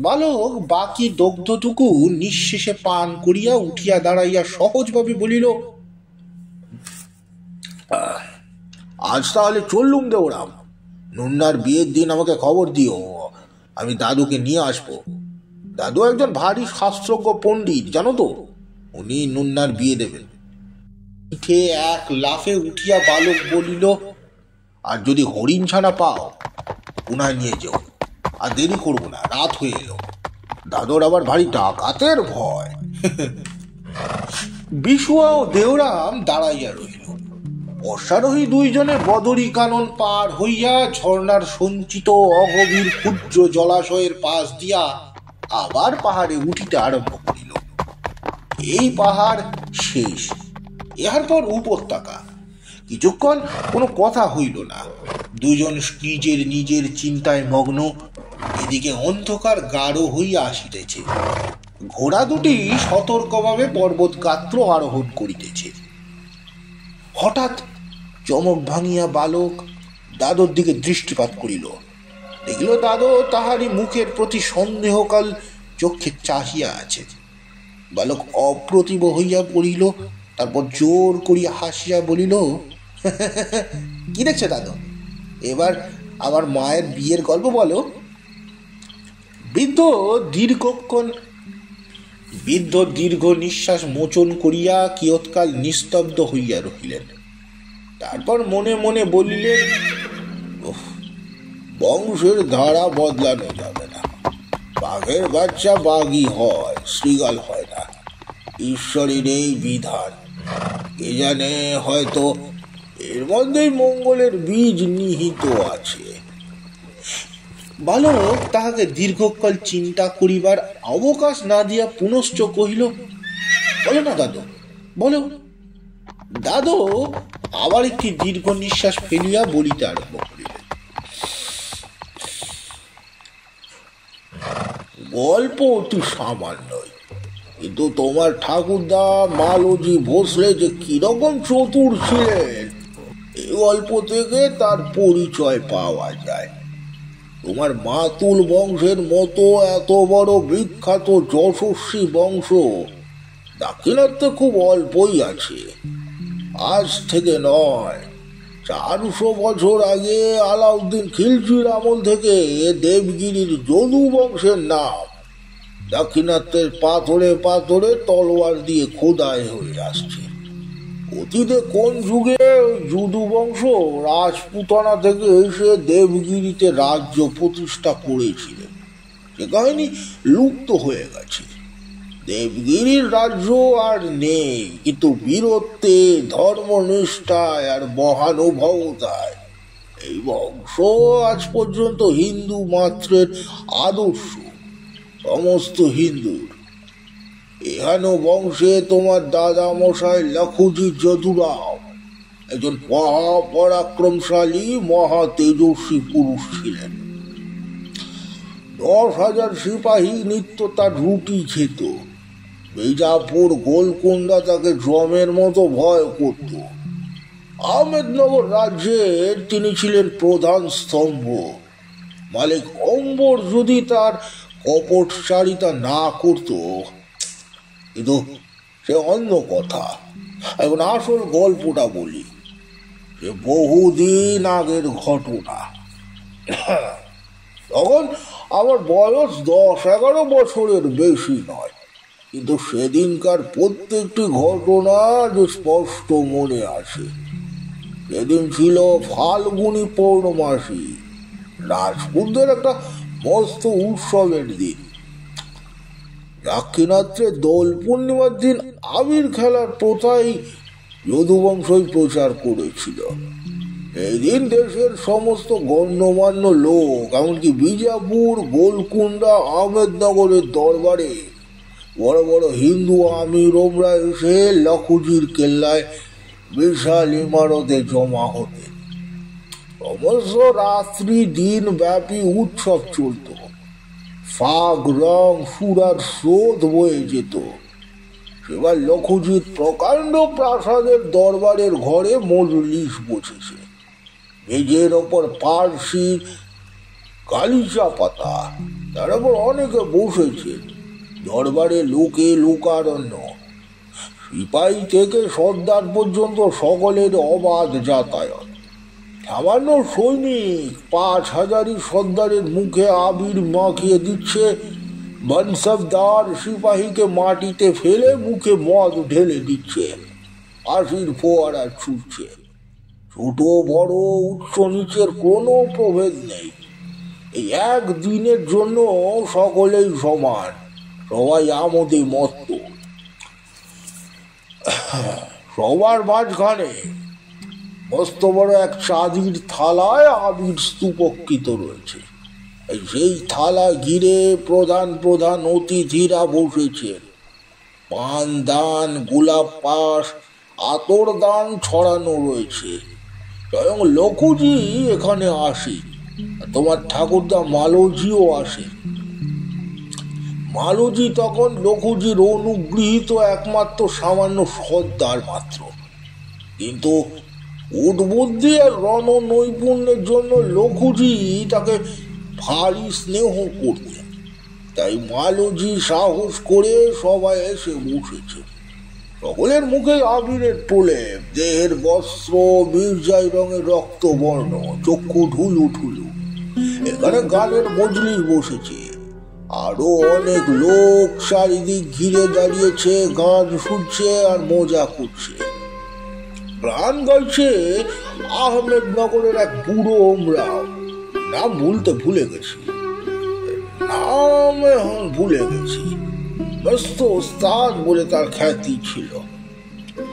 Speaker 1: বালক বাকি দগ্ধটুকু নিঃশেষে পান করিয়া উঠিয়া দাঁড়াইয়া সহজভাবে বলিল, আজ তাহলে চললুম দেওরাম। নুন্নার বিয়ের দিন আমাকে খবর দিও, আমি দাদুকে নিয়ে আসবো। দাদু একজন ভারী শাস্ত্রজ্ঞ পণ্ডিত, জানো তো, উনি নুন্নার বিয়ে দেবেন। উঠে এক লাফে উঠিয়া বালক বলিল, আর যদি হরিণ ছানা পাও পুনায় নিয়ে যাও, আর দেরি করবো না, রাত হয়ে এলো। দাদুর আবার ভারী ডাকাতের ভয়। বিশুয়া ও দেওরাম দাঁড়াইয়া রইল। অশ্বারোহী দুইজনে বদরি কানন পার হইয়া ঝর্ণার সঞ্চিত অগভীর ক্ষুদ্র জলাশয়ের পাশ দিয়া আবার পাহাড়ে উঠিতে আরম্ভ করিল। এই পাহাড় শেষ, ইহার পর উপত্যকা। কিছুক্ষণ কোনো কথা হইল না, দুজন নিজের নিজের চিন্তায় মগ্ন। এদিকে অন্ধকার গাঢ় হইয়া আসিতেছে। ঘোড়া দুটি সতর্কভাবে পর্বত গাত্র আরোহণ করিতেছে। হঠাৎ চমক ভাঙিয়া বালক দাদুর দিকে দৃষ্টিপাত করিল। দেখিল দাদু তাহারই মুখের প্রতি সন্দেহকাল চক্ষে চাহিয়া আছে। বালক অপ্রতিভ হইয়া পড়িল, তারপর জোর করিয়া হাসিয়া বলিল, কি দেখছো দাদু, এবার আমার মায়ের বিয়ের গল্প বলো। বৃদ্ধ দীর্ঘ নিঃশ্বাস মোচন করিয়া কিয়ৎকাল নিস্তব্ধ হইয়া রহিলেন। তারপর মনে মনে বলিলেন, বংশের ধারা বদলানো যাবে না। বাঘের বাচ্চা বাঘই হয়, শ্রীগাল হয় না। ঈশ্বরের এই বিধান, কে জানে, হয়তো এর মধ্যেই মঙ্গলের বীজ নিহিত আছে। বালক তাহাকে দীর্ঘকাল চিন্তা করিবার অবকাশ না দিয়া পুনশ্চ কহিল, বলো না দাদু, বলো। দাদু আবার একটি দীর্ঘ নিঃশ্বাস ফেলিয়া বলিতে আরম্ভ করিলেন, গল্প অতি সামান্যই, কিন্তু তোমার ঠাকুরদা মালজি ভোসলে যে কিরকম চতুর ছিলেন, এই গল্প থেকে তার পরিচয় পাওয়া যায়। তোমার মাতুল বংশের মতো এত বড় বিখ্যাত যশস্বী বংশ দাক্ষিণাত্যে খুব অল্পই আছে। আজ থেকে নয়, 400 বছর আগে আলাউদ্দিন খিলজির আমল থেকে দেবগিরির যদু বংশের নাম দাক্ষিণাত্যের পাথরে পাথরে তলোয়ার দিয়ে খোদাই হয়ে আসছে। অতীতে কোন যুগে যদু বংশ রাজপুতানা থেকে এসে দেবগিরিতে রাজ্য প্রতিষ্ঠা করেছিলেন, সে কাহিনী লুপ্ত হয়ে গেছে। দেবগিরির রাজ্য আর নেই, কিন্তু বীরত্বে, ধর্মনিষ্ঠায় আর মহানুভবতায় এই বংশ আজ পর্যন্ত হিন্দু মাত্রের আদর্শ, সমস্ত হিন্দুর। এহানো বংশে তোমার দাদা মশাই লখুজি যদুরাও একজন পরাক্রমশালী মহা তেজস্বী পুরুষ ছিলেন। 10,000 সিপাহী নিত্য তার রুটি খেত। বিজাপুর গোলকুন্ডা তাকে জমের মতো ভয় করত। আহমেদনগর রাজ্যের তিনি ছিলেন প্রধান স্তম্ভ। মালিক অম্বর যদি তার কপটচারিতা না করত, কিন্তু সে অন্য কথা। এখন আসল গল্পটা বলি, সে বহুদিন আগের ঘটনা। তখন আমার বয়স 10-11 বছরের বেশি নয়, কিন্তু সেদিনকার প্রত্যেকটি ঘটনা যে স্পষ্ট মনে আসে। সেদিন ছিল ফাল্গুনী পৌর্ণমাসী, রাজপুতদের একটা মস্ত উৎসবের দিন। দাক্ষিণাত্যে দোল পূর্ণিমার দিন আবির খেলার প্রথাই যদুবংশই প্রচার করেছিল। এই দিন দেশের সমস্ত গণ্যমান্য লোক, এমনকি বিজাপুর, গোলকুন্ডা, আহমেদনগরের দরবারে বড় বড় হিন্দু আমিররা এসে লখুজির কেল্লায় বিশাল ইমারতে জমা হতেন। অবশ্য রাত্রি দিন ব্যাপী উৎসব চলত, ফাগ রং সুরার স্রোত বয়ে যেত। এবার লক্ষজিৎ প্রকাণ্ড প্রাসাদের দরবারের ঘরে মজলিস বসেছে, মেঝের ওপর পার্সি গালিচা পাতা, তার উপর অনেকে বসেছেন। দরবারে লোকে লোকারণ্য, সিপাহী থেকে সর্দার পর্যন্ত সকলের অবাধ যাতায়াত। সামান্য সৈনিক ৫,০০০ সর্দারের মুখে আবির মাখিয়ে দিচ্ছে, বনসবদার সিপাহীকে মাটিতে ফেলে মুখে মদ ঢেলে দিচ্ছে, হাসির ফোয়ারা ছুটছে। ছোট বড় উচ্চ নিচের কোনো প্রভেদ নেই। এই একদিনের জন্য সকলেই সমান, সবাই আমোদে মত্ত। সবার মাঝখানে মস্ত বড় এক চাঁদির থালায় আবির স্তূপকৃত রয়েছে। সেই থালা ঘিরে প্রধান প্রধান অতিথিরা বসেছেন। পান দান, গোলাপ পাশ, আতর দান ছড়ানো রয়েছে। স্বয়ং লক্ষজি এখানে আসে, তোমার ঠাকুরদা মালজিও আসে। মালজি তখন লক্ষজির অনুগৃহীত একমাত্র সামান্য সর্দার মাত্র, কিন্তু উদ্বুদ্ধি আর রণ নৈপুণ্যের জন্য লক্ষজি তাকে ভারী স্নেহ করতেন। তাই মালজি সাহস করে সবাই এসে বসেছে। সকলের মুখে আবিরের প্রলেপ, দেহের বস্ত্র বীরজাই রঙের রক্তবর্ণ, চক্ষু ঢুলু ঢুলু। এখানে গানের মজলিস বসেছে, আরো অনেক লোক চারিদিক ঘিরে দাঁড়িয়েছে, গান শুনছে আর মজা করছে। গান গাইছে আহমেদনগরের এক বুড়ো ওমরাও, নাম ভুলে গেছি, ব্যস্ত ওস্তাদ বলে তার খ্যাতি ছিল।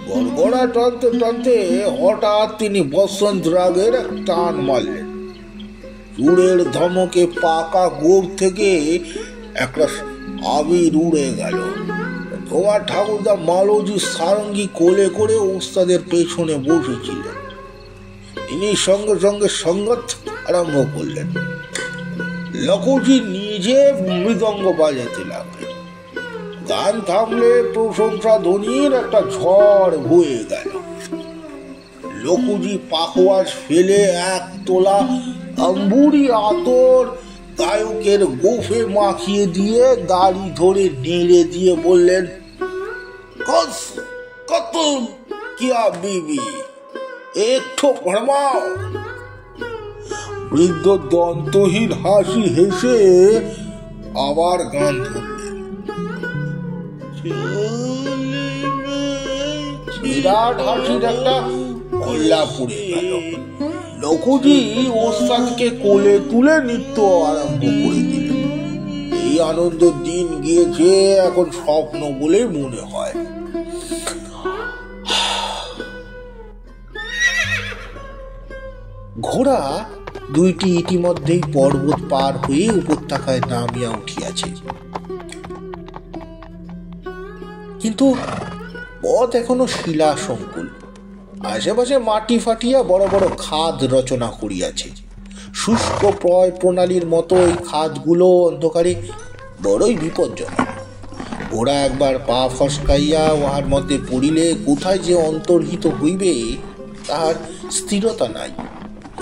Speaker 1: গড়গড়া টানতে টানতে হঠাৎ তিনি বসন্ত রাগের এক টান মারলেন। চুরের ধমকে পাকা গোপ থেকে একটা আবির উড়ে গেল। তোমার ঠাকুরদা মালজি সারঙ্গী কোলে করে ওস্তাদের পেছনে বসেছিলেন। তিনি সঙ্গে সঙ্গে সঙ্গত আরম্ভ করলেন। লক্ষজি নিজে মৃদঙ্গ বাজাতে লাগলেন। গান থামলে প্রশংসা ধ্বনির একটা ঝড় বয়ে গেল। লক্ষজি পাখোয়াজ ফেলে এক তোলা আম্বুরি আতর গায়কের গোফে মাখিয়ে দিয়ে দাড়ি ধরে নেড়ে দিয়ে বললেন, কত কিয়া বিবি, একটু ফরমাও। বৃদ্ধ দন্তহীন হাসি হেসে আবার গান ধরলেন। বিরাট হাসির একটা কল্লা পড়ে গেল। লক্ষজি ওস্তাদকে কোলে তুলে নৃত্য আরম্ভ করে দিলেন। এই আনন্দ দিন গিয়েছে এখন স্বপ্ন বলে মনে হয়। ঘোড়া দুইটি ইতিমধ্যেই পর্বত পার হয়ে উপত্যকায় নামিয়া উঠিয়াছে, কিন্তু পথ এখনো শিলা সংকুল। আশেপাশে মাটি ফাটিয়া বড় বড় খাদ রচনা করিয়াছে। শুষ্ক প্রয় প্রণালীর মতো এই খাদগুলো অন্ধকারে বড়ই বিপজ্জনক। ওরা একবার পা ফসকাইয়া উহার মধ্যে পড়িলে কোথায় যে অন্তর্হিত হইবে তাহার স্থিরতা নাই।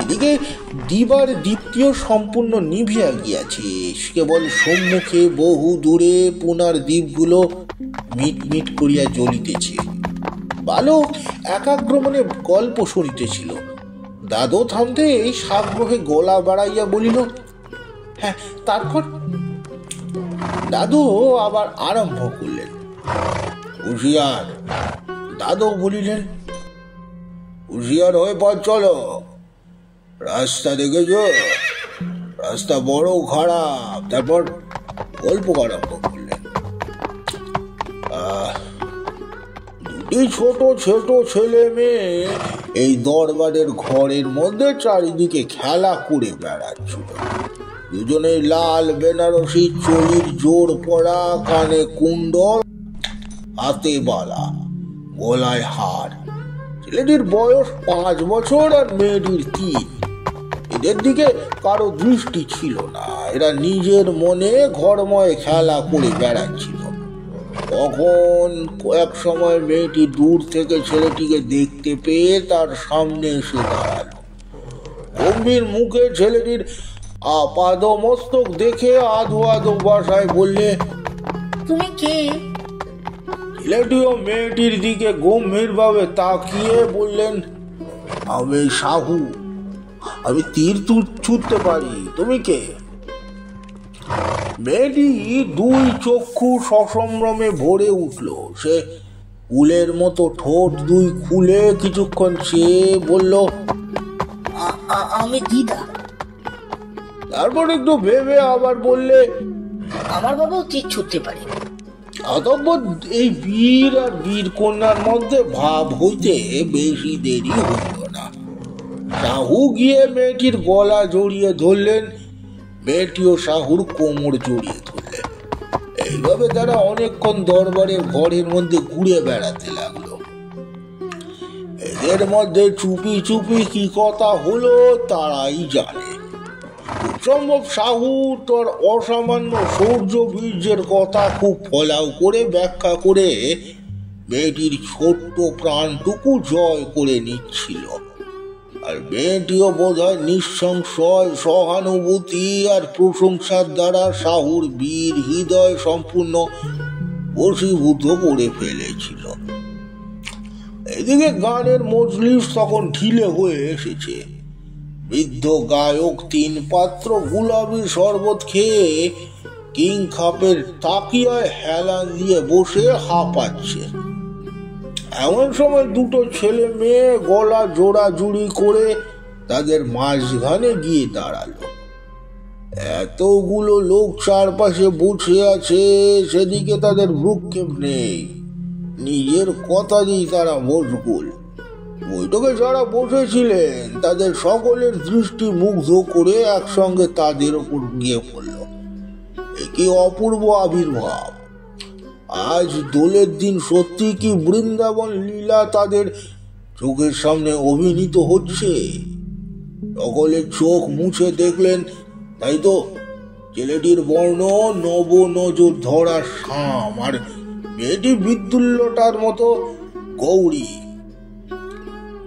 Speaker 1: এদিকে দিবার দীপ্তিও সম্পূর্ণ নিভিয়া গিয়াছে। কেবল সম্মুখে বহু দূরে পুনার দ্বীপগুলো মিট মিট করিয়া জ্বলিতেছে। বালক একাগ্রমনে গল্প শুনিতেছিল। দাদু থামতে এই সাগ্রহে গলা বাড়াইয়া বলিল, হ্যাঁ তারপর? দাদু আবার আরম্ভ করলেন, হুঁশিয়ার। দাদু বলিলেন, হুঁশিয়ার হয়ে পথ চলো। রাস্তা দেখেছ? রাস্তা বড় খারাপ। তারপর গল্প আরম্ভ করলেন। দুটি ছোট ছোট ছেলে মেয়ে এই দরবারের ঘরের মধ্যে চারিদিকে খেলা করে বেড়াচ্ছিল। দুজনে লাল বেনারসি চলির জোর পড়া, কানে কুণ্ডল, হাতে বালা, গলায় হার। ছেলেটির বয়স 5 বছর আর মেয়েটির 3। এদের দিকে কারো দৃষ্টি ছিল না, এরা নিজের মনে ঘরময় খেলা করে বেড়াচ্ছিল। তখন কয়েক সময় মেয়েটি দূর থেকে ছেলেটিকে দেখতে পেয়ে তার সামনে এসে দাঁড়ালো। গম্ভীর মুখে ছেলেটির আপাদ মস্তক দেখে আধো আধো ভাষায় বললে,
Speaker 2: তুমি কে?
Speaker 1: ছেলেটিও মেয়েটির দিকে গম্ভীর ভাবে তাকিয়ে বললেন, আমি সাহু, আমি তীর ছুটতে পারি। তুমি কে? মেয়েটি 2 চক্ষু সসম্ভ্রমে ভরে উঠল। সে ফুলের মতো ঠোঁট 2 খুলে কিছুক্ষণ চেয়ে বলল,
Speaker 2: আমি দিদা।
Speaker 1: তারপর একটু ভেবে আবার বললে,
Speaker 2: আমার বাবাও তীর ছুটতে পারে।
Speaker 1: অতঃপর এই বীর আর বীর কন্যার মধ্যে ভাব হইতে বেশি দেরি হইল না। সাহু গিয়ে মেয়েটির গলা জড়িয়ে ধরলেন, মেয়েটিও সাহুর কোমর জড়িয়ে ধরলেন। এইভাবে তারা অনেকক্ষণ দরবারের ঘরের মধ্যে ঘুরে বেড়াতে লাগলো। এদের মধ্যে চুপি চুপি কি কথা হলো তারাই জানে। সম্ভব সাহু তোর অসামান্য শৌর্য বীর্যের কথা খুব ফলাও করে ব্যাখ্যা করে মেয়েটির ছোট্ট প্রাণটুকু জয় করে নিচ্ছিল। আর মেয়েটিও বোধহয় নিঃসংশয় সহানুভূতি আর প্রশংসার দ্বারা সাহুর বীর হৃদয় সম্পূর্ণ বশীভূত করে ফেলেছিল। এদিকে গানের মজলিস তখন ঢিলে হয়ে এসেছে। বৃদ্ধ গায়ক 3 পাত্র গুলাবি শরবত খেয়ে কিং খাপের তাকিয়ায় হেলান দিয়ে বসে হাঁপাচ্ছে। এমন সময় 2 ছেলে মেয়ে গলা জোড়াজুড়ি করে তাদের মাঝখানে গিয়ে দাঁড়ালো। এতগুলো লোক চারপাশে বসে আছে, সেদিকে তাদের ভ্রুক্ষেপ নেই। নিজের কথা দিয়ে তারা মশগুল। বৈঠকে যারা বসেছিলেন তাদের সকলের দৃষ্টি মুগ্ধ করে একসঙ্গে তাদের উপর গিয়ে পড়ল। কি অপূর্ব আবির্ভাব! আজ দোলের দিন সত্যি কি বৃন্দাবন লীলা তাদের চোখের সামনে অভিনীত হচ্ছে। সকলের চোখ মুছে দেখলেন, তাই তো ছেলেটির বর্ণ নব নজর ধরা শাম, আর মেয়েটি বিদ্যুল্লটার মতো গৌরী।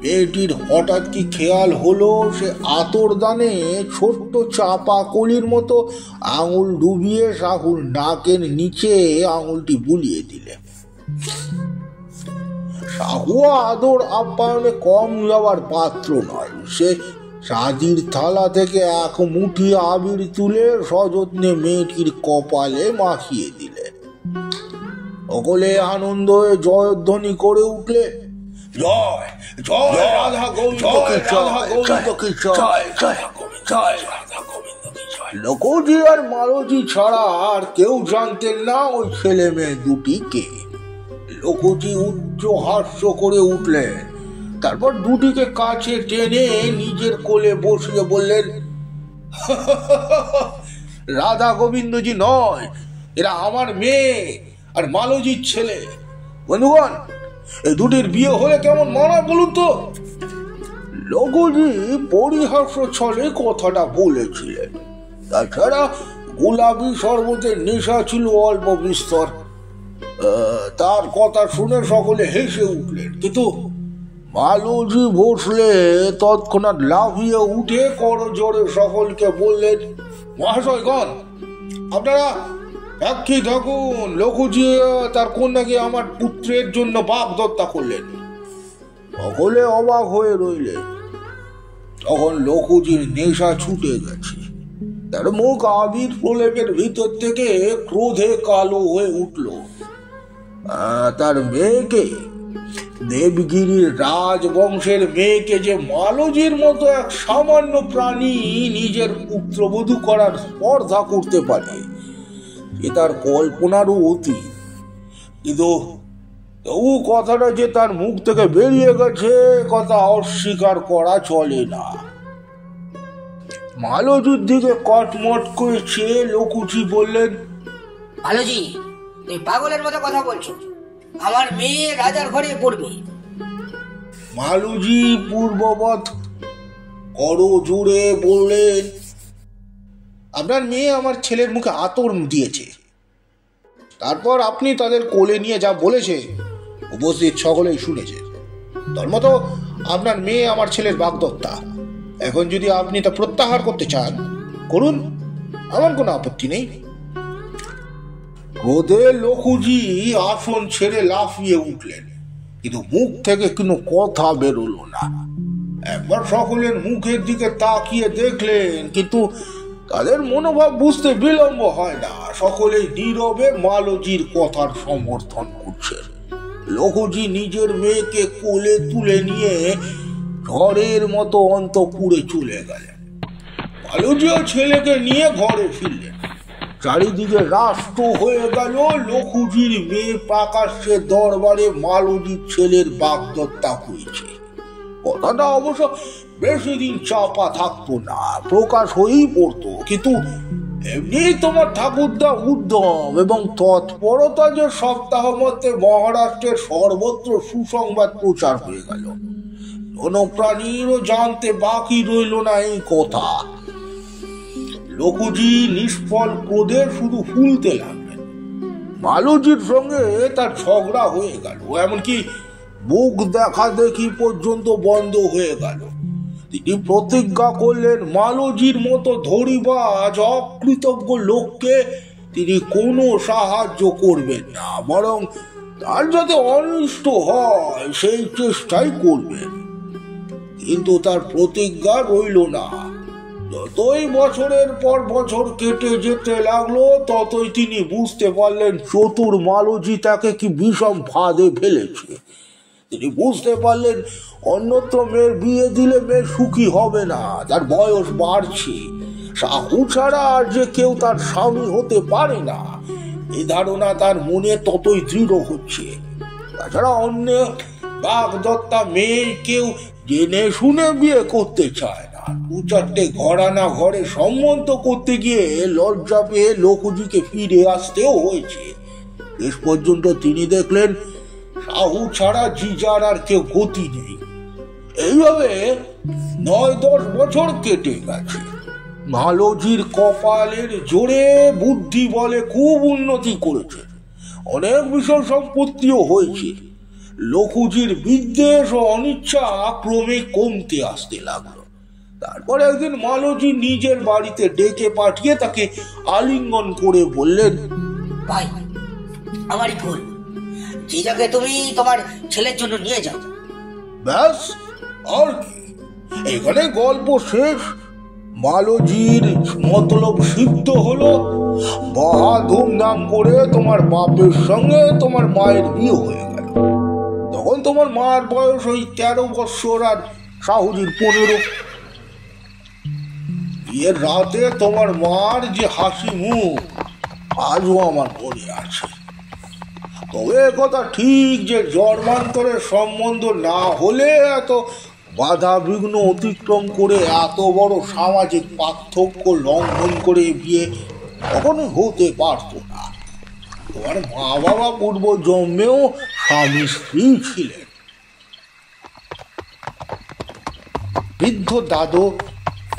Speaker 1: মেয়েটির হঠাৎ কি খেয়াল হলো, সে আতর দানে ছোট্ট চাপা কলির মতো আঙুল ডুবিয়ে সাহুর নাকের নিচে আঙুলটি বুলিয়ে দিলে। সাহু আদর আপ্যায়নে কম যাওয়ার পাত্র নয়। সে সাজির থালা থেকে 1 মুঠি আবির তুলে সযত্নে মেয়েটির কপালে মাখিয়ে দিলে। সকলে আনন্দ হয়ে জয়ধ্বনি করে উঠলে, জয় জয় রাধা গোবিন্দকে জয়। লোকজি আর মালজি ছাড়া আর কেউ জানতেন না ওই ছেলে মেয়ে দুটি কে। লোকজি উচ্চ হাস্য করে উঠলেন, তারপর দুটিকে কাছে টেনে নিজের কোলে বসিয়ে বললেন, রাধা গোবিন্দজি নয়, এরা আমার মেয়ে আর মালজির ছেলে। বন্ধুগণ, এই দুটির বিয়ে হলে কেমন মানায় বলুন তো? লোকজি পরিহাস্য ছলে কথাটা বলেছিলেন। তাছাড়া গোলাপি শরবতের নেশা ছিল অল্প বিস্তর। তার কথা শুনে সকলে হেসে উঠলেন, কিন্তু মালজি বসলে তৎক্ষণাৎ লাফিয়ে উঠে করজোড়ে সকলকে বললেন, মহাশয়গণ, আপনারা সাক্ষী থাকুন, লঘুজি তার কন্যাকে আমার পুত্রের জন্য বাপ দত্তা করলেন। সকলে অবাক হয়ে রইলেন। তখন লঘুজির নেশা ছুটে গেছে। তার মুখ আবির প্রলেপের ভিতর থেকে ক্রোধে কালো হয়ে উঠল। তার মেয়েকে, দেবগিরির রাজবংশের মেয়েকে যে মালজির মতো এক সামান্য প্রাণী নিজের পুত্রবধূ করার স্পর্ধা করতে পারে, এ তার কল্পনারও অতীত। কিন্তু তবু কথাটা যে তার মুখ থেকে বেরিয়ে গেছে, কথা অস্বীকার করা চলে না। মালজির দিকে কটমট করে চেয়ে লকুচি বললেন,
Speaker 2: মালজি, তুমি পাগলের মতো কথা বলছো। আমার মেয়ে রাজার ঘরে পড়বে।
Speaker 1: মালুজি পূর্ববৎ করজোড়ে বললেন, আপনার মেয়ে আমার ছেলের মুখে আতর দিয়েছে। তারপর আপনি তাদের কোলে নিয়ে যা বলেছে উপস্থিত সকলেই শুনেছে। তার মতো আপনার মেয়ে আমার ছেলের বাগদত্তা। এখন যদি আপনি তা প্রত্যাহার করতে চান করুন, আমার কোনো আপত্তি নেই। ক্রোধে লখুজি আসন ছেড়ে লাফিয়ে উঠলেন, কিন্তু মুখ থেকে কোনো কথা বেরোলো না। একবার সকলের মুখের দিকে তাকিয়ে দেখলেন, কিন্তু তাদের মনোভাব বুঝতে বিলম্ব হয় না। সকলেই নীরবে মালতীর কথার সমর্থন করছে। লখুজি নিজের মেয়েকে কোলে তুলে নিয়ে ঝড়ের মতো অন্তঃপুরে চলে গেলেন। মালতীও ছেলেকে নিয়ে ঘরে ফিরলেন। চারিদিকে রাষ্ট্র হয়ে গেল। লখুজির মেয়ে প্রকাশ্যে দরবারে মালতীর ছেলের বাগদত্তা হয়েছে। কথাটা অবশ্য বেশি দিন চাপা থাকতো না, প্রকাশ হয়েই পড়তো। কিন্তু এমনি তোমার ঠাকুরদা উদ্যম এবং তৎপরতা যে সপ্তাহ মধ্যে মহারাষ্ট্রের সর্বত্র সুসংবাদ প্রচার হয়ে গেল। জনপ্রাণীরও জানতে বাকি রইল না এই কথা। লখুজি নিষ্ফল ক্রোধে শুধু ফুলতে লাগলেন। মালতীর সঙ্গে তার ঝগড়া হয়ে গেল, এমনকি মুখ দেখা দেখি পর্যন্ত বন্ধ হয়ে গেল। তিনি প্রতিজ্ঞা করলেন, মালতীর মতো ধরিবাজ অকৃতজ্ঞ লোককে তিনি কোনো সাহায্য করবেন না, বরং তার যাতে অনিষ্ট হয় সেই চেষ্টাই করবেন। কিন্তু তার প্রতিজ্ঞা রইল না। যতই বছরের পর বছর কেটে যেতে লাগলো, ততই তিনি বুঝতে পারলেন চতুর মালতী তাকে কি বিষম ফাঁদে ফেলেছে। তিনি বুঝতে পারলেন অন্যত্র মেয়ের বিয়ে দিলে মেয়ে সুখী হবে না, তার বয়স বাড়ছে, সাহু ছাড়া আর যে কেউ তার স্বামী হতে পারে না, এই ধারণা তার মনে ততই দৃঢ় হচ্ছে। তাছাড়া অন্য বাগদত্তা মেয়ে কেউ জেনে শুনে বিয়ে করতে চায় না। দু চারটে ঘরানা ঘরে সম্মত করতে গিয়ে লজ্জা পেয়ে লখুজিকে ফিরে আসতেও হয়েছে। শেষ পর্যন্ত তিনি দেখলেন সাহু ছাড়া জিজার আর কেউ গতি নেই। এইভাবে 9-10 বছর কেটে গেছে। মালতীর কপালের জোরে বুদ্ধি বলে খুব উন্নতি করেছে, অনেক বিষয় সম্পত্তিও হয়েছে। লখুজির বিদ্বেষ ও অনিচ্ছা ক্রমে কমতে আসতে লাগলো। তারপর একদিন মালতী নিজের বাড়িতে ডেকে পাঠিয়ে তাকে আলিঙ্গন করে বললেন,
Speaker 2: ভাই, আমারই ভুল, জিজাকে তুমি তোমার ছেলের জন্য নিয়ে যাও।
Speaker 1: ব্যাস, আর কি, এখানে গল্প শেষ। মালতীর মতলব সিদ্ধ হলো। মহা ধুমধাম করে তোমার বাপের সঙ্গে তোমার মায়ের বিয়ে হয়ে গেল। তখন তোমার মার বয়স ওই 13 বৎসর আর সাহুজির 15। বিয়ের রাতে তোমার মার যে হাসি মুখ আজও আমার মনে আছে। তবে কথা ঠিক যে জন্মান্তরের সম্বন্ধ না হলে এত বাধা বিঘ্ন অতিক্রম করে এত বড় সামাজিক পার্থক্য লঙ্ঘন করে বিয়ে কখনো হতে পারত না। তোমার মা বাবা পূর্ব জন্মেও স্বামী স্ত্রী ছিলেন। বৃদ্ধ দাদু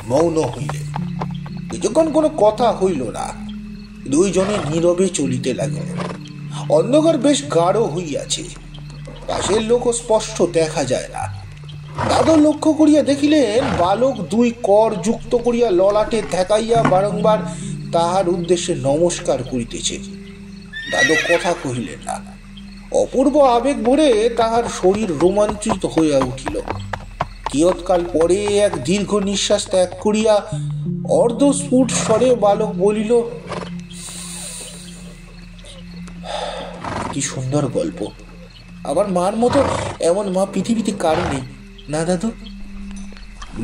Speaker 1: মৌন হইলেন। কিছুক্ষণ কোনো কথা হইল না। দুইজনে নীরবে চলিতে লাগিলেন। অন্ধকার বেশ গাঢ় হইয়াছে, পাশের লোক স্পষ্ট দেখা যায় না। দাদু লক্ষ্য করিয়া দেখিলেন বালক 2 কর যুক্ত করিয়া ললাটে ঠেকাইয়া বারংবার তাহার উদ্দেশ্যে নমস্কার করিতেছে। দাদু কথা কহিলেন না। অপূর্ব আবেগ ভরে তাহার শরীর রোমাঞ্চিত হইয়া উঠিল। কিয়ৎকাল পরে এক দীর্ঘ নিঃশ্বাস ত্যাগ করিয়া অর্ধস্ফুট স্বরে বালক বলিল, কি সুন্দর গল্প। আমার মার মতো এমন মা পৃথিবীতে কারো নেই, না দাদু?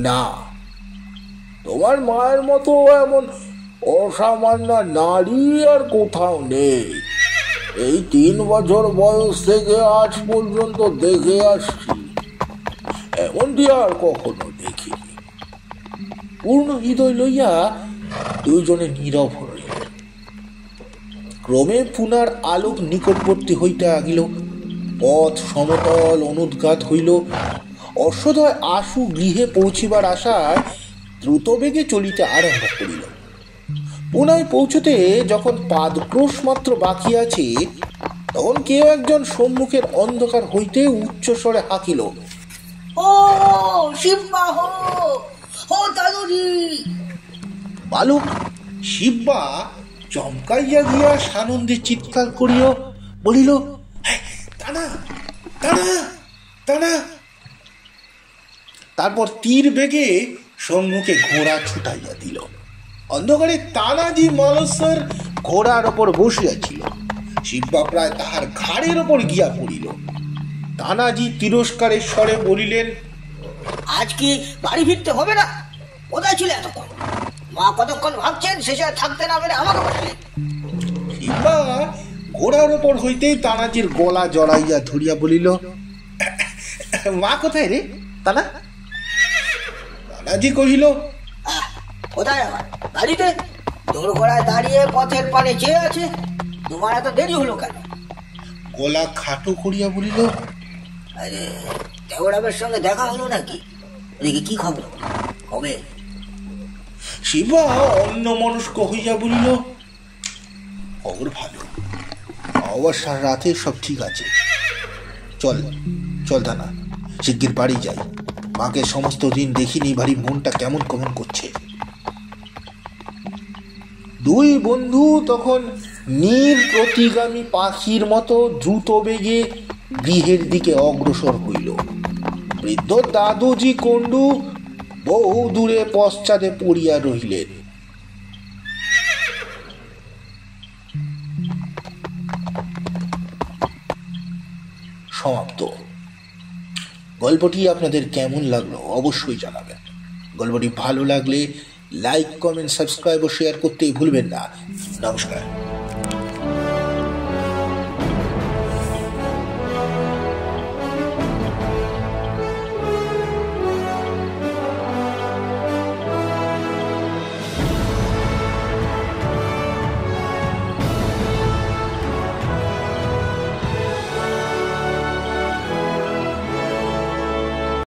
Speaker 1: না, তোমার মায়ের মতো এমন অসামান্য নারী আর কোথাও নেই। এই 3 বছর বয়স থেকে আজ পর্যন্ত দেখে আসছি, এমনটি আর কখনো দেখিনি। পূর্ণ হৃদয় লইয়া দুইজনে নীরব হইলেন। ক্রমে পুনার আলোক নিকটবর্তী হইতে লাগিল। পথ সমতল অনুদ্গাত হইল। হর্ষোদয় আশু গৃহে পৌঁছিবার আশায় দ্রুত বেগে চলিতে আরম্ভ করিল। পুনায় পৌঁছতে যখন পাদক্রোশ মাত্র বাকি আছে, তখন কেউ একজন সম্মুখের অন্ধকার হইতে উচ্চস্বরে হাঁকিল,
Speaker 2: ও শিববা হো, ও দাদুজি।
Speaker 1: বালক শিববা চমকাইয়া গিয়া সানন্দে চিৎকার করিয়া বলিল, টানা টানা টানা। তারপর তীর বেগে সম্মুখে ঘোড়া ছুটাইয়া দিল। অন্ধকারে তানাজি মালসার ঘোড়ার ওপর বসিয়াছিল। শিববা প্রায় তাহার ঘাড়ের ওপর গিয়া পড়িল। তানাজি তিরস্কারের স্বরে বলিলেন,
Speaker 2: আজ কি বাড়ি ফিরতে হবে না? কোথায় ছিল এতক্ষণ? মা কতক্ষণ ভাবছেন, শেষে থাকতে না পেরে আমাকে পাঠালেন।
Speaker 1: শিববা ঘোড়ার ওপর হইতেই তানাজির গলা জড়াইয়া ধরিয়া বলিল, মা কোথায় রে তানা? তানাজি কহিল,
Speaker 2: কোথায় আমার? বাড়িতে দোরগোড়ায় দাঁড়িয়ে পথের পানে চেয়ে আছে। তোমার এত দেরি হলো কেন?
Speaker 1: গলা খাটো করিয়া বলিল,
Speaker 2: আরে দেওরাবের সঙ্গে দেখা হলো নাকি? দেখি কি খবর হবে।
Speaker 1: শিবা অন্য মনস্ক হইয়া বলিল, খবর ভালো, অবসর রাতে সব ঠিক আছে। চল চল দানা, শিগগির বাড়ি যাই। মাকে সমস্ত দিন দেখিনি, ভারী মনটা কেমন কেমন করছে। দুই বন্ধু তখন নীল প্রতিগামী পাখির মতো দ্রুত বেগে গৃহের দিকে অগ্রসর হইল। বৃদ্ধ দাদুজি কন্ডু বহু দূরে পশ্চাতে পড়িয়া রহিলেন। সমাপ্ত। গল্পটি আপনাদের কেমন লাগলো অবশ্যই জানাবেন। গল্পটি ভালো লাগলে লাইক, কমেন্ট, সাবস্ক্রাইব ও শেয়ার করতেই ভুলবেন না। নমস্কার।